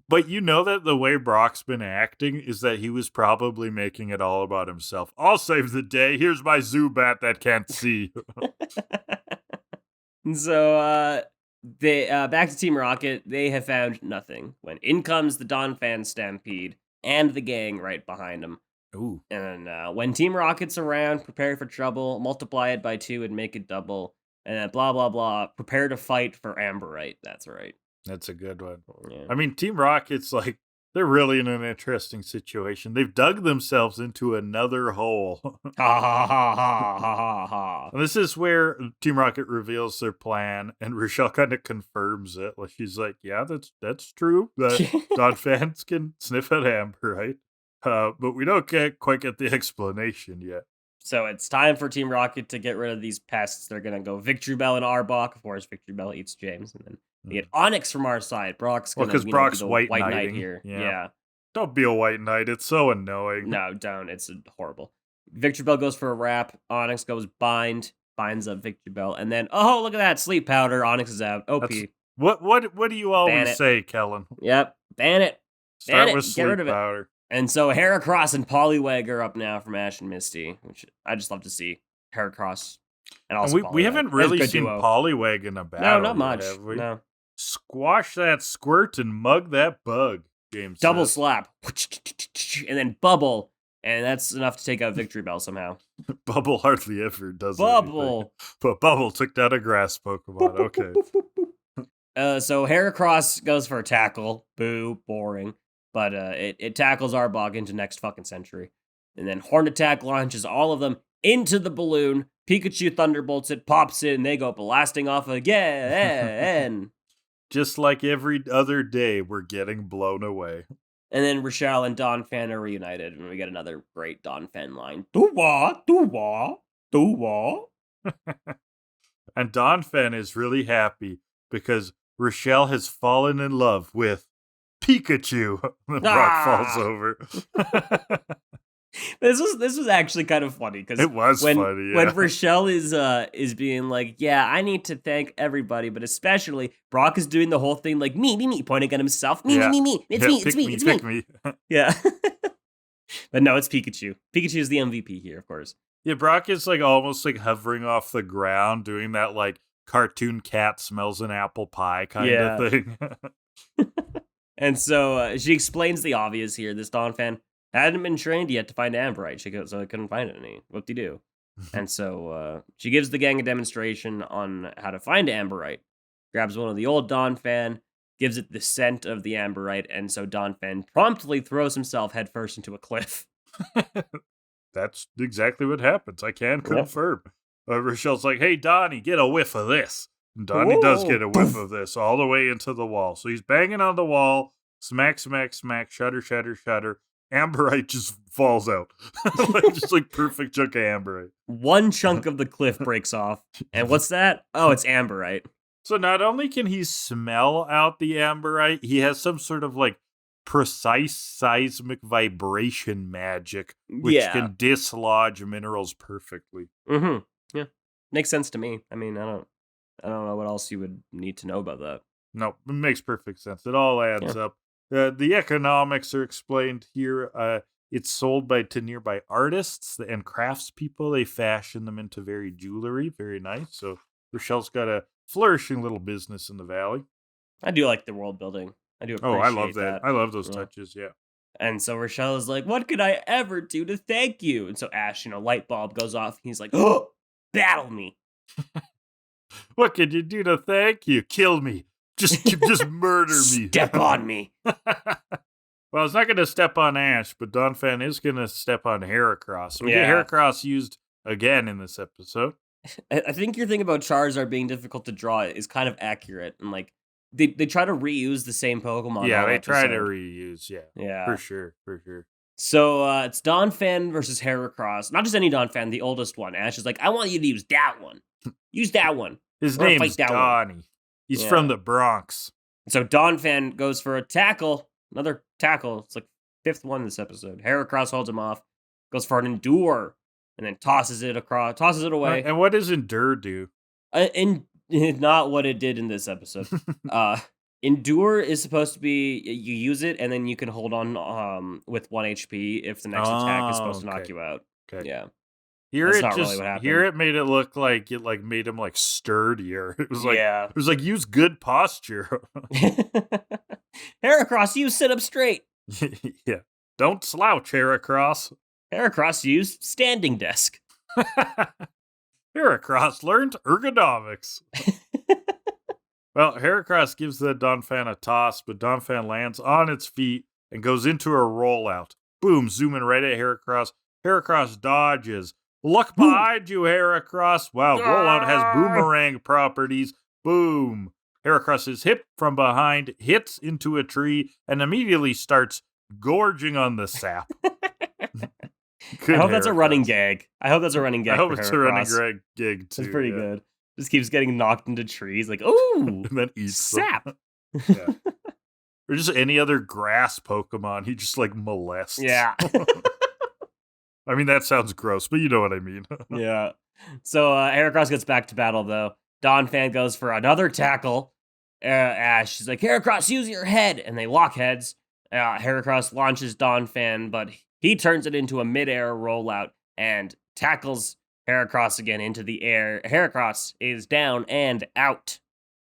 [SPEAKER 1] But you know that the way Brock's been acting is that he was probably making it all about himself. I'll save the day. Here's my Zubat that can't see.
[SPEAKER 2] So, they back to Team Rocket. They have found nothing. When in comes the Donphan Stampede and the gang right behind them.
[SPEAKER 1] Ooh.
[SPEAKER 2] And when Team Rocket's around, prepare for trouble, multiply it by 2 and make it double. And then blah, blah, blah. Prepare to fight for Amberite. That's right.
[SPEAKER 1] That's a good one.
[SPEAKER 2] Yeah.
[SPEAKER 1] I mean, Team Rocket's like, they're really in an interesting situation. They've dug themselves into another hole.
[SPEAKER 2] Ha ha ha ha ha ha.
[SPEAKER 1] And this is where Team Rocket reveals their plan, and Rochelle kind of confirms it. Like, she's like, yeah, that's true. That Donphans can sniff at Amberite. But we don't quite get the explanation yet.
[SPEAKER 2] So it's time for Team Rocket to get rid of these pests. They're going to go Victory Bell and Arbok. Of course, Victory Bell eats James. And then we get Onyx from our side. Brock's going to
[SPEAKER 1] because Brock's
[SPEAKER 2] be the
[SPEAKER 1] white
[SPEAKER 2] knight here. Yeah.
[SPEAKER 1] Don't be a white knight. It's so annoying.
[SPEAKER 2] No, don't. It's horrible. Victory Bell goes for a wrap. Onyx goes binds up Victory Bell. And then, oh, look at that. Sleep powder. Onyx is out. OP.
[SPEAKER 1] What do you always say, Kellan?
[SPEAKER 2] Yep. Ban it.
[SPEAKER 1] Start with sleep powder.
[SPEAKER 2] And so Heracross and Poliwag are up now from Ash and Misty, which I just love to see. Heracross and also
[SPEAKER 1] we haven't really seen Poliwag in a battle.
[SPEAKER 2] No, not much.
[SPEAKER 1] Have we?
[SPEAKER 2] No.
[SPEAKER 1] Squash that squirt and mug that bug. James
[SPEAKER 2] Double
[SPEAKER 1] says.
[SPEAKER 2] slap. And then bubble. And that's enough to take out Victory Bell somehow.
[SPEAKER 1] Bubble hardly ever does
[SPEAKER 2] Bubble.
[SPEAKER 1] anything. But Bubble took down a grass Pokemon. Okay.
[SPEAKER 2] So Heracross goes for a tackle. Boo. Boring. But it tackles Arbok into next fucking century. And then Horn Attack launches all of them into the balloon. Pikachu thunderbolts it, pops it, and they go blasting off again.
[SPEAKER 1] Just like every other day, we're getting blown away.
[SPEAKER 2] And then Rochelle and Donphan are reunited, and we get another great Donphan line. Do-wah, do-wah, do-wah.
[SPEAKER 1] And Donphan is really happy because Rochelle has fallen in love with Pikachu. Brock falls over.
[SPEAKER 2] This was actually kind of funny because
[SPEAKER 1] it was funny. Yeah.
[SPEAKER 2] When Rochelle is being like, yeah, I need to thank everybody, but especially Brock is doing the whole thing like me, pointing at himself. Me, it's me. Yeah. But no, it's Pikachu. Pikachu is the MVP here, of course.
[SPEAKER 1] Yeah, Brock is like almost like hovering off the ground, doing that like cartoon cat smells an apple pie kind of thing.
[SPEAKER 2] And so she explains the obvious here. This Donphan hadn't been trained yet to find Amberite, so I couldn't find any. Whoop-de-doo. And so she gives the gang a demonstration on how to find Amberite. Grabs one of the old Donphan, gives it the scent of the Amberite, and so Donphan promptly throws himself headfirst into a cliff.
[SPEAKER 1] That's exactly what happens. I can confirm. Rochelle's like, hey, Donnie, get a whiff of this. And Donnie does get a whiff of this all the way into the wall. So he's banging on the wall, smack, smack, smack, shutter, shutter, shutter. Amberite just falls out. just like perfect chunk of Amberite.
[SPEAKER 2] One chunk of the cliff breaks off. And what's that? Oh, it's Amberite.
[SPEAKER 1] So not only can he smell out the Amberite, he has some sort of like precise seismic vibration magic, which
[SPEAKER 2] Yeah.
[SPEAKER 1] can dislodge minerals perfectly.
[SPEAKER 2] Mm-hmm. Yeah. Makes sense to me. I mean, I don't know what else you would need to know about that.
[SPEAKER 1] No, it makes perfect sense. It all adds up. The economics are explained here. It's sold to nearby artists and craftspeople. They fashion them into jewelry. Very nice. So Rochelle's got a flourishing little business in the valley.
[SPEAKER 2] I do like the world building. I do appreciate
[SPEAKER 1] I love that. I love those touches, yeah.
[SPEAKER 2] And so Rochelle is like, what could I ever do to thank you? And so Ash, light bulb goes off. He's like, oh, battle me.
[SPEAKER 1] What could you do to thank you? Kill me. Just murder me.
[SPEAKER 2] Step on me.
[SPEAKER 1] Well, it's not going to step on Ash, but Donphan is going to step on Heracross. So we get Heracross used again in this episode.
[SPEAKER 2] I think your thing about Charizard being difficult to draw is kind of accurate. And they try to reuse the same Pokemon.
[SPEAKER 1] Yeah, they try to reuse. Yeah, for sure.
[SPEAKER 2] So it's Donphan versus Heracross. Not just any Donphan, the oldest one. Ash is like, I want you to use that one. Use that one.
[SPEAKER 1] His name's Donnie. He's from the Bronx.
[SPEAKER 2] So Donphan goes for a tackle. Another tackle. It's like fifth one this episode. Heracross holds him off. Goes for an endure. And then tosses it away.
[SPEAKER 1] And what does endure do?
[SPEAKER 2] Not what it did in this episode. Endure is supposed to be you use it and then you can hold on with 1 HP if the next attack is supposed to knock you out.
[SPEAKER 1] Okay.
[SPEAKER 2] Yeah.
[SPEAKER 1] That's not really what happened. Here it made it look like it made him sturdier. It was it was use good posture.
[SPEAKER 2] Heracross, you sit up straight.
[SPEAKER 1] Yeah. Don't slouch, Heracross.
[SPEAKER 2] Heracross used standing desk.
[SPEAKER 1] Heracross learned ergonomics. Well, Heracross gives the Donphan a toss, but Donphan lands on its feet and goes into a rollout. Boom, zooming right at Heracross. Heracross dodges. Look behind you, Heracross. Wow, rollout has boomerang properties. Boom. Heracross is hit from behind, hits into a tree, and immediately starts gorging on the sap.
[SPEAKER 2] I hope that's a running gag. I hope it's a running
[SPEAKER 1] gag a running gag, too.
[SPEAKER 2] It's pretty good. Just keeps getting knocked into trees, ooh,
[SPEAKER 1] and then eats
[SPEAKER 2] sap.
[SPEAKER 1] Yeah. Or just any other grass Pokemon. He just molests.
[SPEAKER 2] Yeah.
[SPEAKER 1] I mean, that sounds gross, but you know what I mean.
[SPEAKER 2] Yeah. So Heracross gets back to battle, though. Donphan goes for another tackle. Ash is like, Heracross, use your head. And they lock heads. Heracross launches Donphan, but he turns it into a mid-air rollout and tackles Heracross again into the air. Heracross is down and out.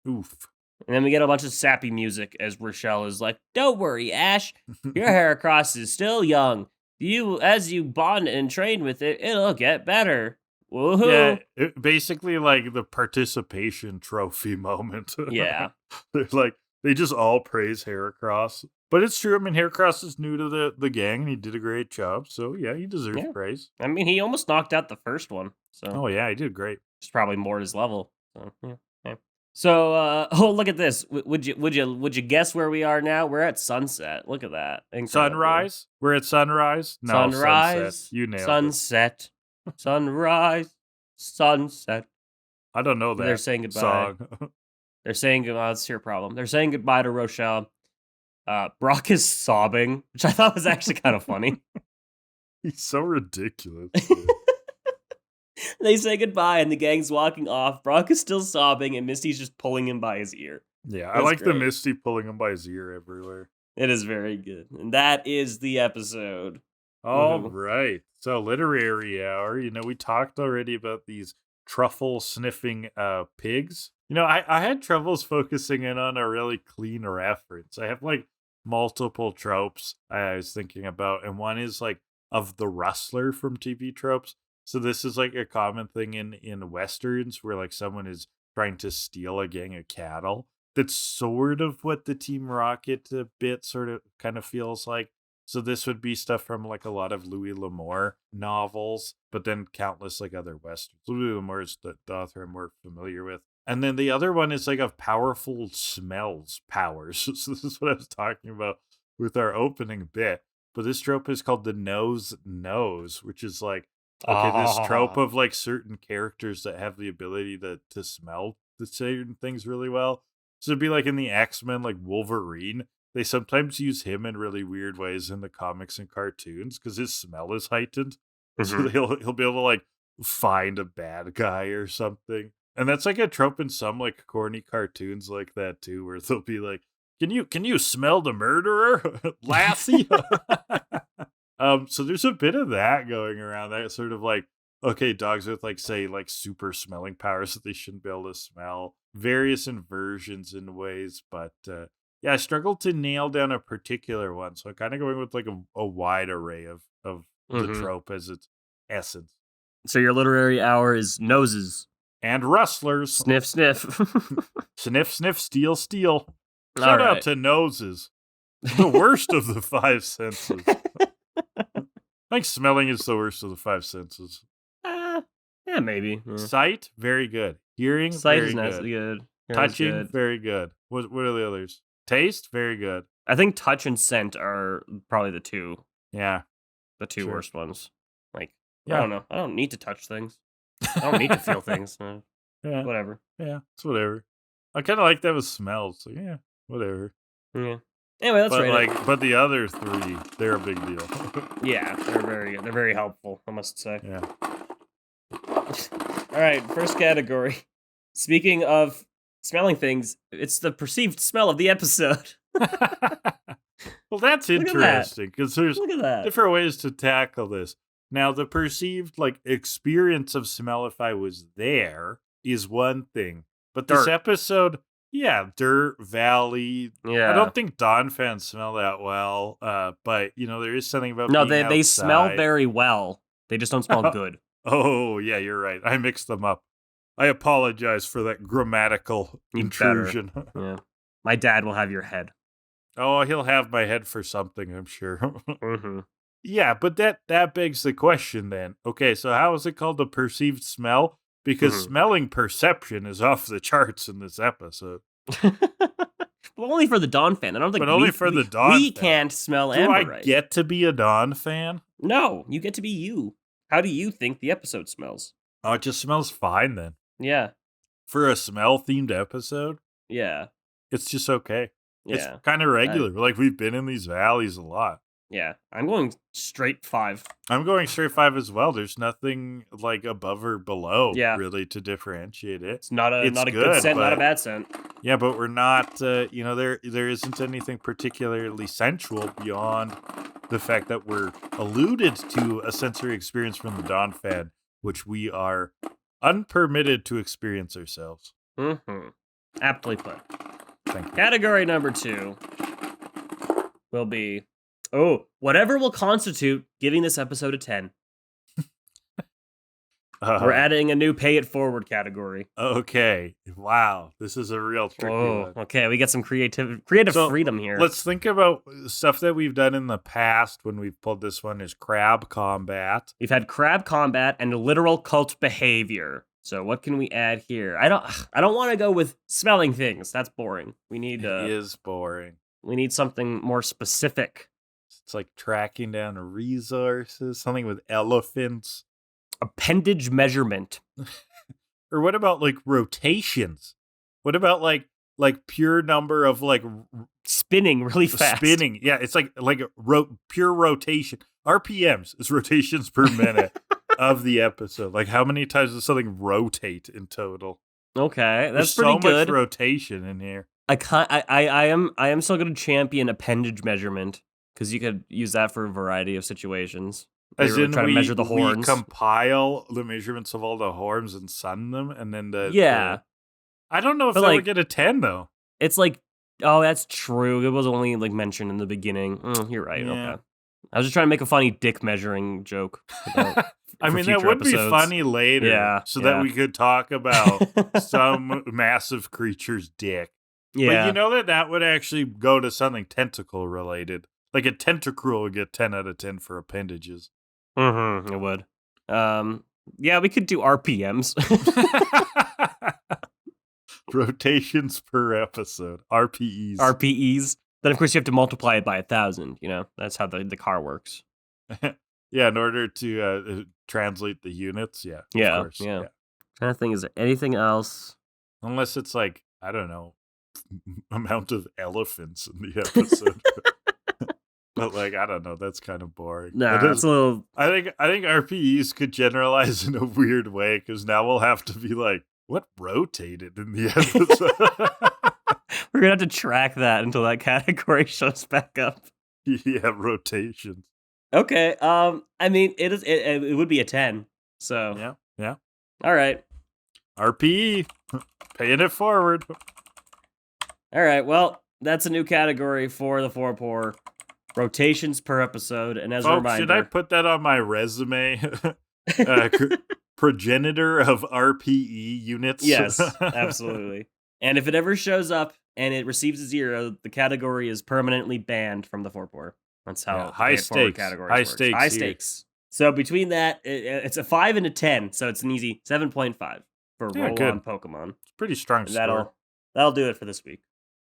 [SPEAKER 1] Oof.
[SPEAKER 2] And then we get a bunch of sappy music as Rochelle is like, don't worry, Ash. Your Heracross is still young. As you bond and train with it, it'll get better. Woohoo.
[SPEAKER 1] Yeah, basically the participation trophy moment.
[SPEAKER 2] Yeah.
[SPEAKER 1] They're they just all praise Heracross. But it's true. I mean, Heracross is new to the gang, and he did a great job. So, yeah, he deserves praise.
[SPEAKER 2] I mean, he almost knocked out the first one. So.
[SPEAKER 1] Oh, yeah, he did great.
[SPEAKER 2] It's probably more his level. So, yeah. Okay. So, look at this. Would you guess where we are now? We're at sunset. Look at that. Incredible.
[SPEAKER 1] Sunrise? We're at sunrise? No,
[SPEAKER 2] sunrise.
[SPEAKER 1] Sunset. You nailed
[SPEAKER 2] sunset. It. Sunrise. Sunset.
[SPEAKER 1] I don't know that.
[SPEAKER 2] They're saying goodbye.
[SPEAKER 1] Song.
[SPEAKER 2] They're saying goodbye. That's your problem. They're saying goodbye to Rochelle. Brock is sobbing, which I thought was actually kind of funny.
[SPEAKER 1] He's so ridiculous.
[SPEAKER 2] They say goodbye, and the gang's walking off. Brock is still sobbing, and Misty's just pulling him by his ear.
[SPEAKER 1] Yeah, I like the Misty pulling him by his ear everywhere.
[SPEAKER 2] It is very good. And that is the episode.
[SPEAKER 1] All right. So, literary hour. We talked already about these truffle-sniffing pigs. I had troubles focusing in on a really clean reference. I have, multiple tropes I was thinking about, and one is, of the rustler from TV tropes. So this is a common thing in westerns where someone is trying to steal a gang of cattle. That's sort of what the Team Rocket bit sort of kind of feels like. So this would be stuff from a lot of Louis L'Amour novels, but then countless other westerns. Louis L'Amour is the author I'm more familiar with. And then the other one is of powerful smells powers. So this is what I was talking about with our opening bit. But this trope is called the nose knows, which is this trope of certain characters that have the ability to smell the certain things really well. So it'd be in the X-Men, Wolverine they sometimes use him in really weird ways in the comics and cartoons because his smell is heightened. So
[SPEAKER 2] Mhm.
[SPEAKER 1] he'll be able to like find a bad guy or something. And that's like a trope in some like corny cartoons like that too, where they'll be like, can you smell the murderer, Lassie? So there's a bit of that going around. That sort of like, okay, dogs with like say like super smelling powers that they shouldn't be able to smell. Various inversions in ways, but yeah, I struggled to nail down a particular one. So I'm kind of going with like a wide array of the
[SPEAKER 2] Mhm.
[SPEAKER 1] trope as its essence.
[SPEAKER 2] So your literary hour is noses.
[SPEAKER 1] And rustlers,
[SPEAKER 2] Sniff, sniff.
[SPEAKER 1] sniff, sniff, steal, steal.
[SPEAKER 2] All
[SPEAKER 1] Shout out
[SPEAKER 2] right.
[SPEAKER 1] to noses, the worst of the five senses. I think smelling is the worst of the five senses.
[SPEAKER 2] Yeah, maybe. Yeah.
[SPEAKER 1] Sight, very good. Hearing,
[SPEAKER 2] Sight
[SPEAKER 1] very
[SPEAKER 2] is nice,
[SPEAKER 1] good.
[SPEAKER 2] good. Hearing is
[SPEAKER 1] Touching,
[SPEAKER 2] good.
[SPEAKER 1] very good. What are the others? Taste, very good.
[SPEAKER 2] I think touch and scent are probably the two
[SPEAKER 1] Yeah, sure.
[SPEAKER 2] worst ones. Like, I
[SPEAKER 1] Yeah.
[SPEAKER 2] don't know. I don't need to touch things. I don't need to feel things.
[SPEAKER 1] Yeah,
[SPEAKER 2] Whatever.
[SPEAKER 1] yeah, it's whatever. I kind of like that with smells. So yeah, whatever.
[SPEAKER 2] Yeah. Anyway, let's
[SPEAKER 1] But
[SPEAKER 2] rate it.
[SPEAKER 1] but the other three, they're a big deal.
[SPEAKER 2] Yeah, they're very helpful, I must say.
[SPEAKER 1] Yeah.
[SPEAKER 2] All right, first category. Speaking of smelling things, it's the perceived smell of the episode.
[SPEAKER 1] Well, that's
[SPEAKER 2] Look at that.
[SPEAKER 1] interesting because there's
[SPEAKER 2] Look at that.
[SPEAKER 1] different ways to tackle this. Now, the perceived like experience of smell, if I was there, is one thing. But this
[SPEAKER 2] Dirt.
[SPEAKER 1] episode, yeah, dirt, valley.
[SPEAKER 2] Yeah.
[SPEAKER 1] I don't think Donphan smell that well. But you know, there is something about
[SPEAKER 2] No,
[SPEAKER 1] being
[SPEAKER 2] they smell
[SPEAKER 1] outside.
[SPEAKER 2] very well. They just don't smell good.
[SPEAKER 1] Oh, yeah, you're right. I mixed them up. I apologize for that grammatical
[SPEAKER 2] You
[SPEAKER 1] intrusion.
[SPEAKER 2] Yeah. My dad will have your head.
[SPEAKER 1] Oh, he'll have my head for something, I'm sure.
[SPEAKER 2] Mm-hmm.
[SPEAKER 1] Yeah, but that begs the question then. Okay, so how is it called a perceived smell? Because
[SPEAKER 2] Mhm.
[SPEAKER 1] smelling perception is off the charts in this episode.
[SPEAKER 2] Well, only for the Donphan. I don't think
[SPEAKER 1] But only for the
[SPEAKER 2] we
[SPEAKER 1] Donphan.
[SPEAKER 2] can't smell
[SPEAKER 1] Do I
[SPEAKER 2] amberite.
[SPEAKER 1] get to be a Dawn fan?
[SPEAKER 2] No, you get to be you. How do you think the episode smells?
[SPEAKER 1] Oh, it just smells fine then.
[SPEAKER 2] Yeah.
[SPEAKER 1] For a smell-themed episode,
[SPEAKER 2] Yeah.
[SPEAKER 1] it's just okay. It's
[SPEAKER 2] Yeah.
[SPEAKER 1] kind of regular. Like, we've been in these valleys a lot.
[SPEAKER 2] Yeah. I'm going straight 5.
[SPEAKER 1] I'm going straight 5 as well. There's nothing, like, above or below,
[SPEAKER 2] Yeah.
[SPEAKER 1] really, to differentiate it.
[SPEAKER 2] It's not a
[SPEAKER 1] It's
[SPEAKER 2] good
[SPEAKER 1] good,
[SPEAKER 2] scent, not a
[SPEAKER 1] but-
[SPEAKER 2] bad scent.
[SPEAKER 1] Yeah, but we're not, you know, there isn't anything particularly sensual beyond the fact that we're alluded to a sensory experience from the Donphan, which we are unpermitted to experience ourselves.
[SPEAKER 2] Mm-hmm. Aptly put.
[SPEAKER 1] Thank you.
[SPEAKER 2] Category number 2 will be, whatever will constitute giving this episode a 10. We're adding a new pay it forward category.
[SPEAKER 1] Okay. Wow. This is a real tricky one.
[SPEAKER 2] Okay. We get some creative
[SPEAKER 1] So,
[SPEAKER 2] freedom here.
[SPEAKER 1] Let's think about stuff that we've done in the past when we've pulled this one is crab combat.
[SPEAKER 2] We've had crab combat and literal cult behavior. So what can we add here? I don't want to go with smelling things. That's boring. We need
[SPEAKER 1] It is boring.
[SPEAKER 2] we need something more specific.
[SPEAKER 1] It's like tracking down resources, something with elephants.
[SPEAKER 2] Appendage measurement.
[SPEAKER 1] Or what about like rotations? What about like pure number of like
[SPEAKER 2] Spinning really fast.
[SPEAKER 1] spinning? Yeah, it's like pure rotation. RPMs is rotations per minute of the episode. Like how many times does something rotate in total?
[SPEAKER 2] Okay, that's
[SPEAKER 1] There's
[SPEAKER 2] pretty
[SPEAKER 1] so
[SPEAKER 2] good.
[SPEAKER 1] much rotation in here.
[SPEAKER 2] I am still going to champion appendage measurement because you could use that for a variety of situations.
[SPEAKER 1] As in,
[SPEAKER 2] try to measure the horns.
[SPEAKER 1] We compile the measurements of all the horns and send them, and then I don't know if
[SPEAKER 2] But,
[SPEAKER 1] that
[SPEAKER 2] like,
[SPEAKER 1] would get a 10 though.
[SPEAKER 2] It's like, oh, that's true. It was only like mentioned in the beginning. You're right.
[SPEAKER 1] Yeah.
[SPEAKER 2] Okay. I was just trying to make a funny dick measuring joke.
[SPEAKER 1] I
[SPEAKER 2] for
[SPEAKER 1] mean, that
[SPEAKER 2] future
[SPEAKER 1] would be
[SPEAKER 2] episodes.
[SPEAKER 1] funny later,
[SPEAKER 2] Yeah,
[SPEAKER 1] so
[SPEAKER 2] yeah.
[SPEAKER 1] that we could talk about some massive creature's dick.
[SPEAKER 2] Yeah.
[SPEAKER 1] But you know that would actually go to something tentacle related. Like a tentacruel would get 10 out of 10 for appendages.
[SPEAKER 2] Mm-hmm, it would. Yeah, we could do RPMs.
[SPEAKER 1] Rotations per episode. RPEs.
[SPEAKER 2] RPEs. Then, of course, you have to multiply it by 1,000. You know, that's how the car works.
[SPEAKER 1] Yeah, in order to translate the units. Yeah.
[SPEAKER 2] Yeah,
[SPEAKER 1] Of course.
[SPEAKER 2] yeah. Trying to think, is there anything else?
[SPEAKER 1] Unless it's like, I don't know, amount of elephants in the episode. But like, I don't know, that's kind of boring.
[SPEAKER 2] Nah, it's a little.
[SPEAKER 1] I think RPEs could generalize in a weird way, because now we'll have to be like, what rotated in the episode?
[SPEAKER 2] We're gonna have to track that until that category shows back up.
[SPEAKER 1] Yeah, rotations.
[SPEAKER 2] Okay. I mean, it would be a 10. So
[SPEAKER 1] Yeah.
[SPEAKER 2] All right.
[SPEAKER 1] RPE, paying it forward.
[SPEAKER 2] All right. Well, that's a new category for the 4-Por. Rotations per episode, and as a reminder,
[SPEAKER 1] should I put that on my resume? Progenitor of RPE units.
[SPEAKER 2] Yes, absolutely. And if it ever shows up and it receives a 0, the category is permanently banned from the 4-Por. That's how
[SPEAKER 1] high stakes
[SPEAKER 2] categories
[SPEAKER 1] high
[SPEAKER 2] works.
[SPEAKER 1] stakes.
[SPEAKER 2] High stakes. So between that, it's a 5 and a 10, so it's an easy 7.5 for roll on Pokemon.
[SPEAKER 1] It's pretty strong score.
[SPEAKER 2] That'll do it for this week.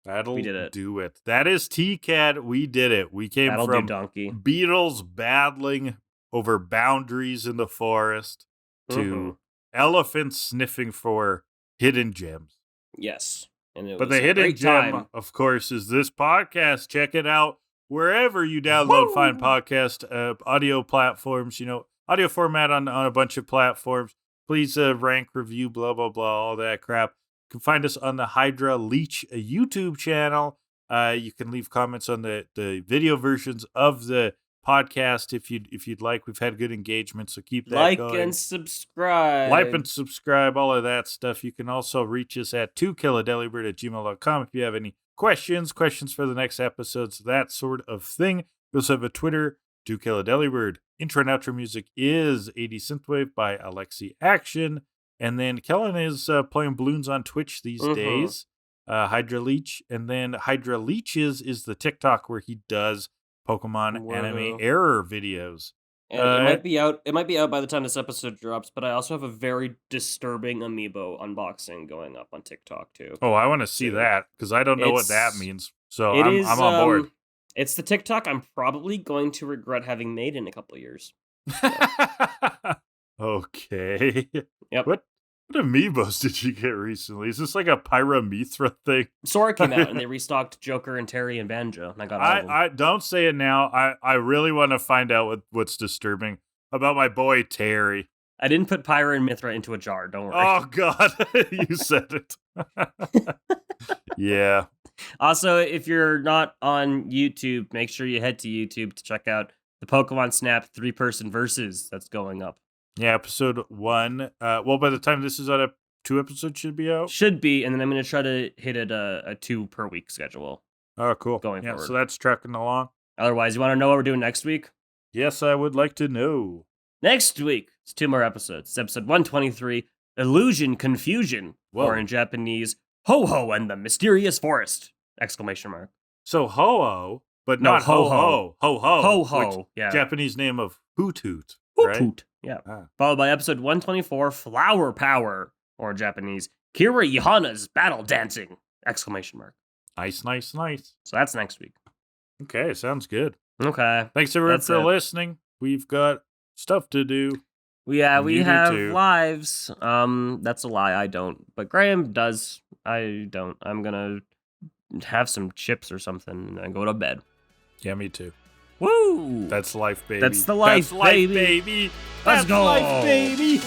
[SPEAKER 1] We did it. Do it. That is TKAD. We did it. We came from
[SPEAKER 2] donkey.
[SPEAKER 1] beetles battling over boundaries in the forest to elephants sniffing for hidden gems.
[SPEAKER 2] Yes. And
[SPEAKER 1] but the hidden gem, of course, is this podcast. Check it out wherever you download fine podcast audio platforms. Audio format on a bunch of platforms. Please rank, review, blah, blah, blah, all that crap. You can find us on the Hydra Leech YouTube channel. You can leave comments on the video versions of the podcast if you'd like. We've had good engagement, so keep that going.
[SPEAKER 2] Like and subscribe.
[SPEAKER 1] All of that stuff. You can also reach us at tokilladelibird@gmail.com if you have any questions for the next episodes, that sort of thing. We also have a Twitter, To Kill A Delibird. Intro and outro music is 80 Synthwave by Alexi Action. And then Kellan is playing balloons on Twitch these days. Hydra Leech. And then Hydra Leeches is the TikTok where he does Pokemon anime error videos.
[SPEAKER 2] And it might be out. It might be out by the time this episode drops. But I also have a very disturbing amiibo unboxing going up on TikTok too.
[SPEAKER 1] Oh, I want to see that because I don't know what that means. So I'm on board.
[SPEAKER 2] It's the TikTok I'm probably going to regret having made in a couple of years. So.
[SPEAKER 1] Okay.
[SPEAKER 2] Yep.
[SPEAKER 1] What amiibos did you get recently? Is this like a Pyramithra thing?
[SPEAKER 2] Sora came out and they restocked Joker and Terry and Banjo. And I got all of them.
[SPEAKER 1] I don't say it now. I really want to find out what's disturbing about my boy Terry.
[SPEAKER 2] I didn't put Pyra and Mithra into a jar. Don't worry.
[SPEAKER 1] Oh God, you said it. Yeah.
[SPEAKER 2] Also, if you're not on YouTube, make sure you head to YouTube to check out the Pokemon Snap 3-person versus that's going up.
[SPEAKER 1] Yeah, episode 1. Well, by the time this is out, 2 episodes should be out.
[SPEAKER 2] Should be, and then I'm going to try to hit it a 2 per week schedule.
[SPEAKER 1] Oh, cool.
[SPEAKER 2] Going forward.
[SPEAKER 1] So that's trucking along.
[SPEAKER 2] Otherwise, you want to know what we're doing next week?
[SPEAKER 1] Yes, I would like to know.
[SPEAKER 2] Next week, it's 2 more episodes. It's episode 123, Illusion Confusion, or in Japanese, Ho-Ho and the Mysterious Forest! !
[SPEAKER 1] So Ho-Oh, but not Ho-Ho. Ho-Ho.
[SPEAKER 2] Ho-Ho, yeah.
[SPEAKER 1] Japanese name of Hoot-Hoot.
[SPEAKER 2] Hoot-Hoot, yeah. Followed by episode 124, Flower Power, or Japanese, Kira Yohana's Battle Dancing! !
[SPEAKER 1] Nice, nice, nice.
[SPEAKER 2] So that's next week.
[SPEAKER 1] Okay, sounds good.
[SPEAKER 2] Okay.
[SPEAKER 1] Thanks everyone for listening. We've got stuff to do.
[SPEAKER 2] Yeah, we have lives. That's a lie. I don't. But Graham does. I don't. I'm gonna have some chips or something and then go to bed.
[SPEAKER 1] Yeah, me too.
[SPEAKER 2] Woo!
[SPEAKER 1] That's life, baby.
[SPEAKER 2] That's the life,
[SPEAKER 1] baby.
[SPEAKER 2] Let's go.
[SPEAKER 1] Life, baby.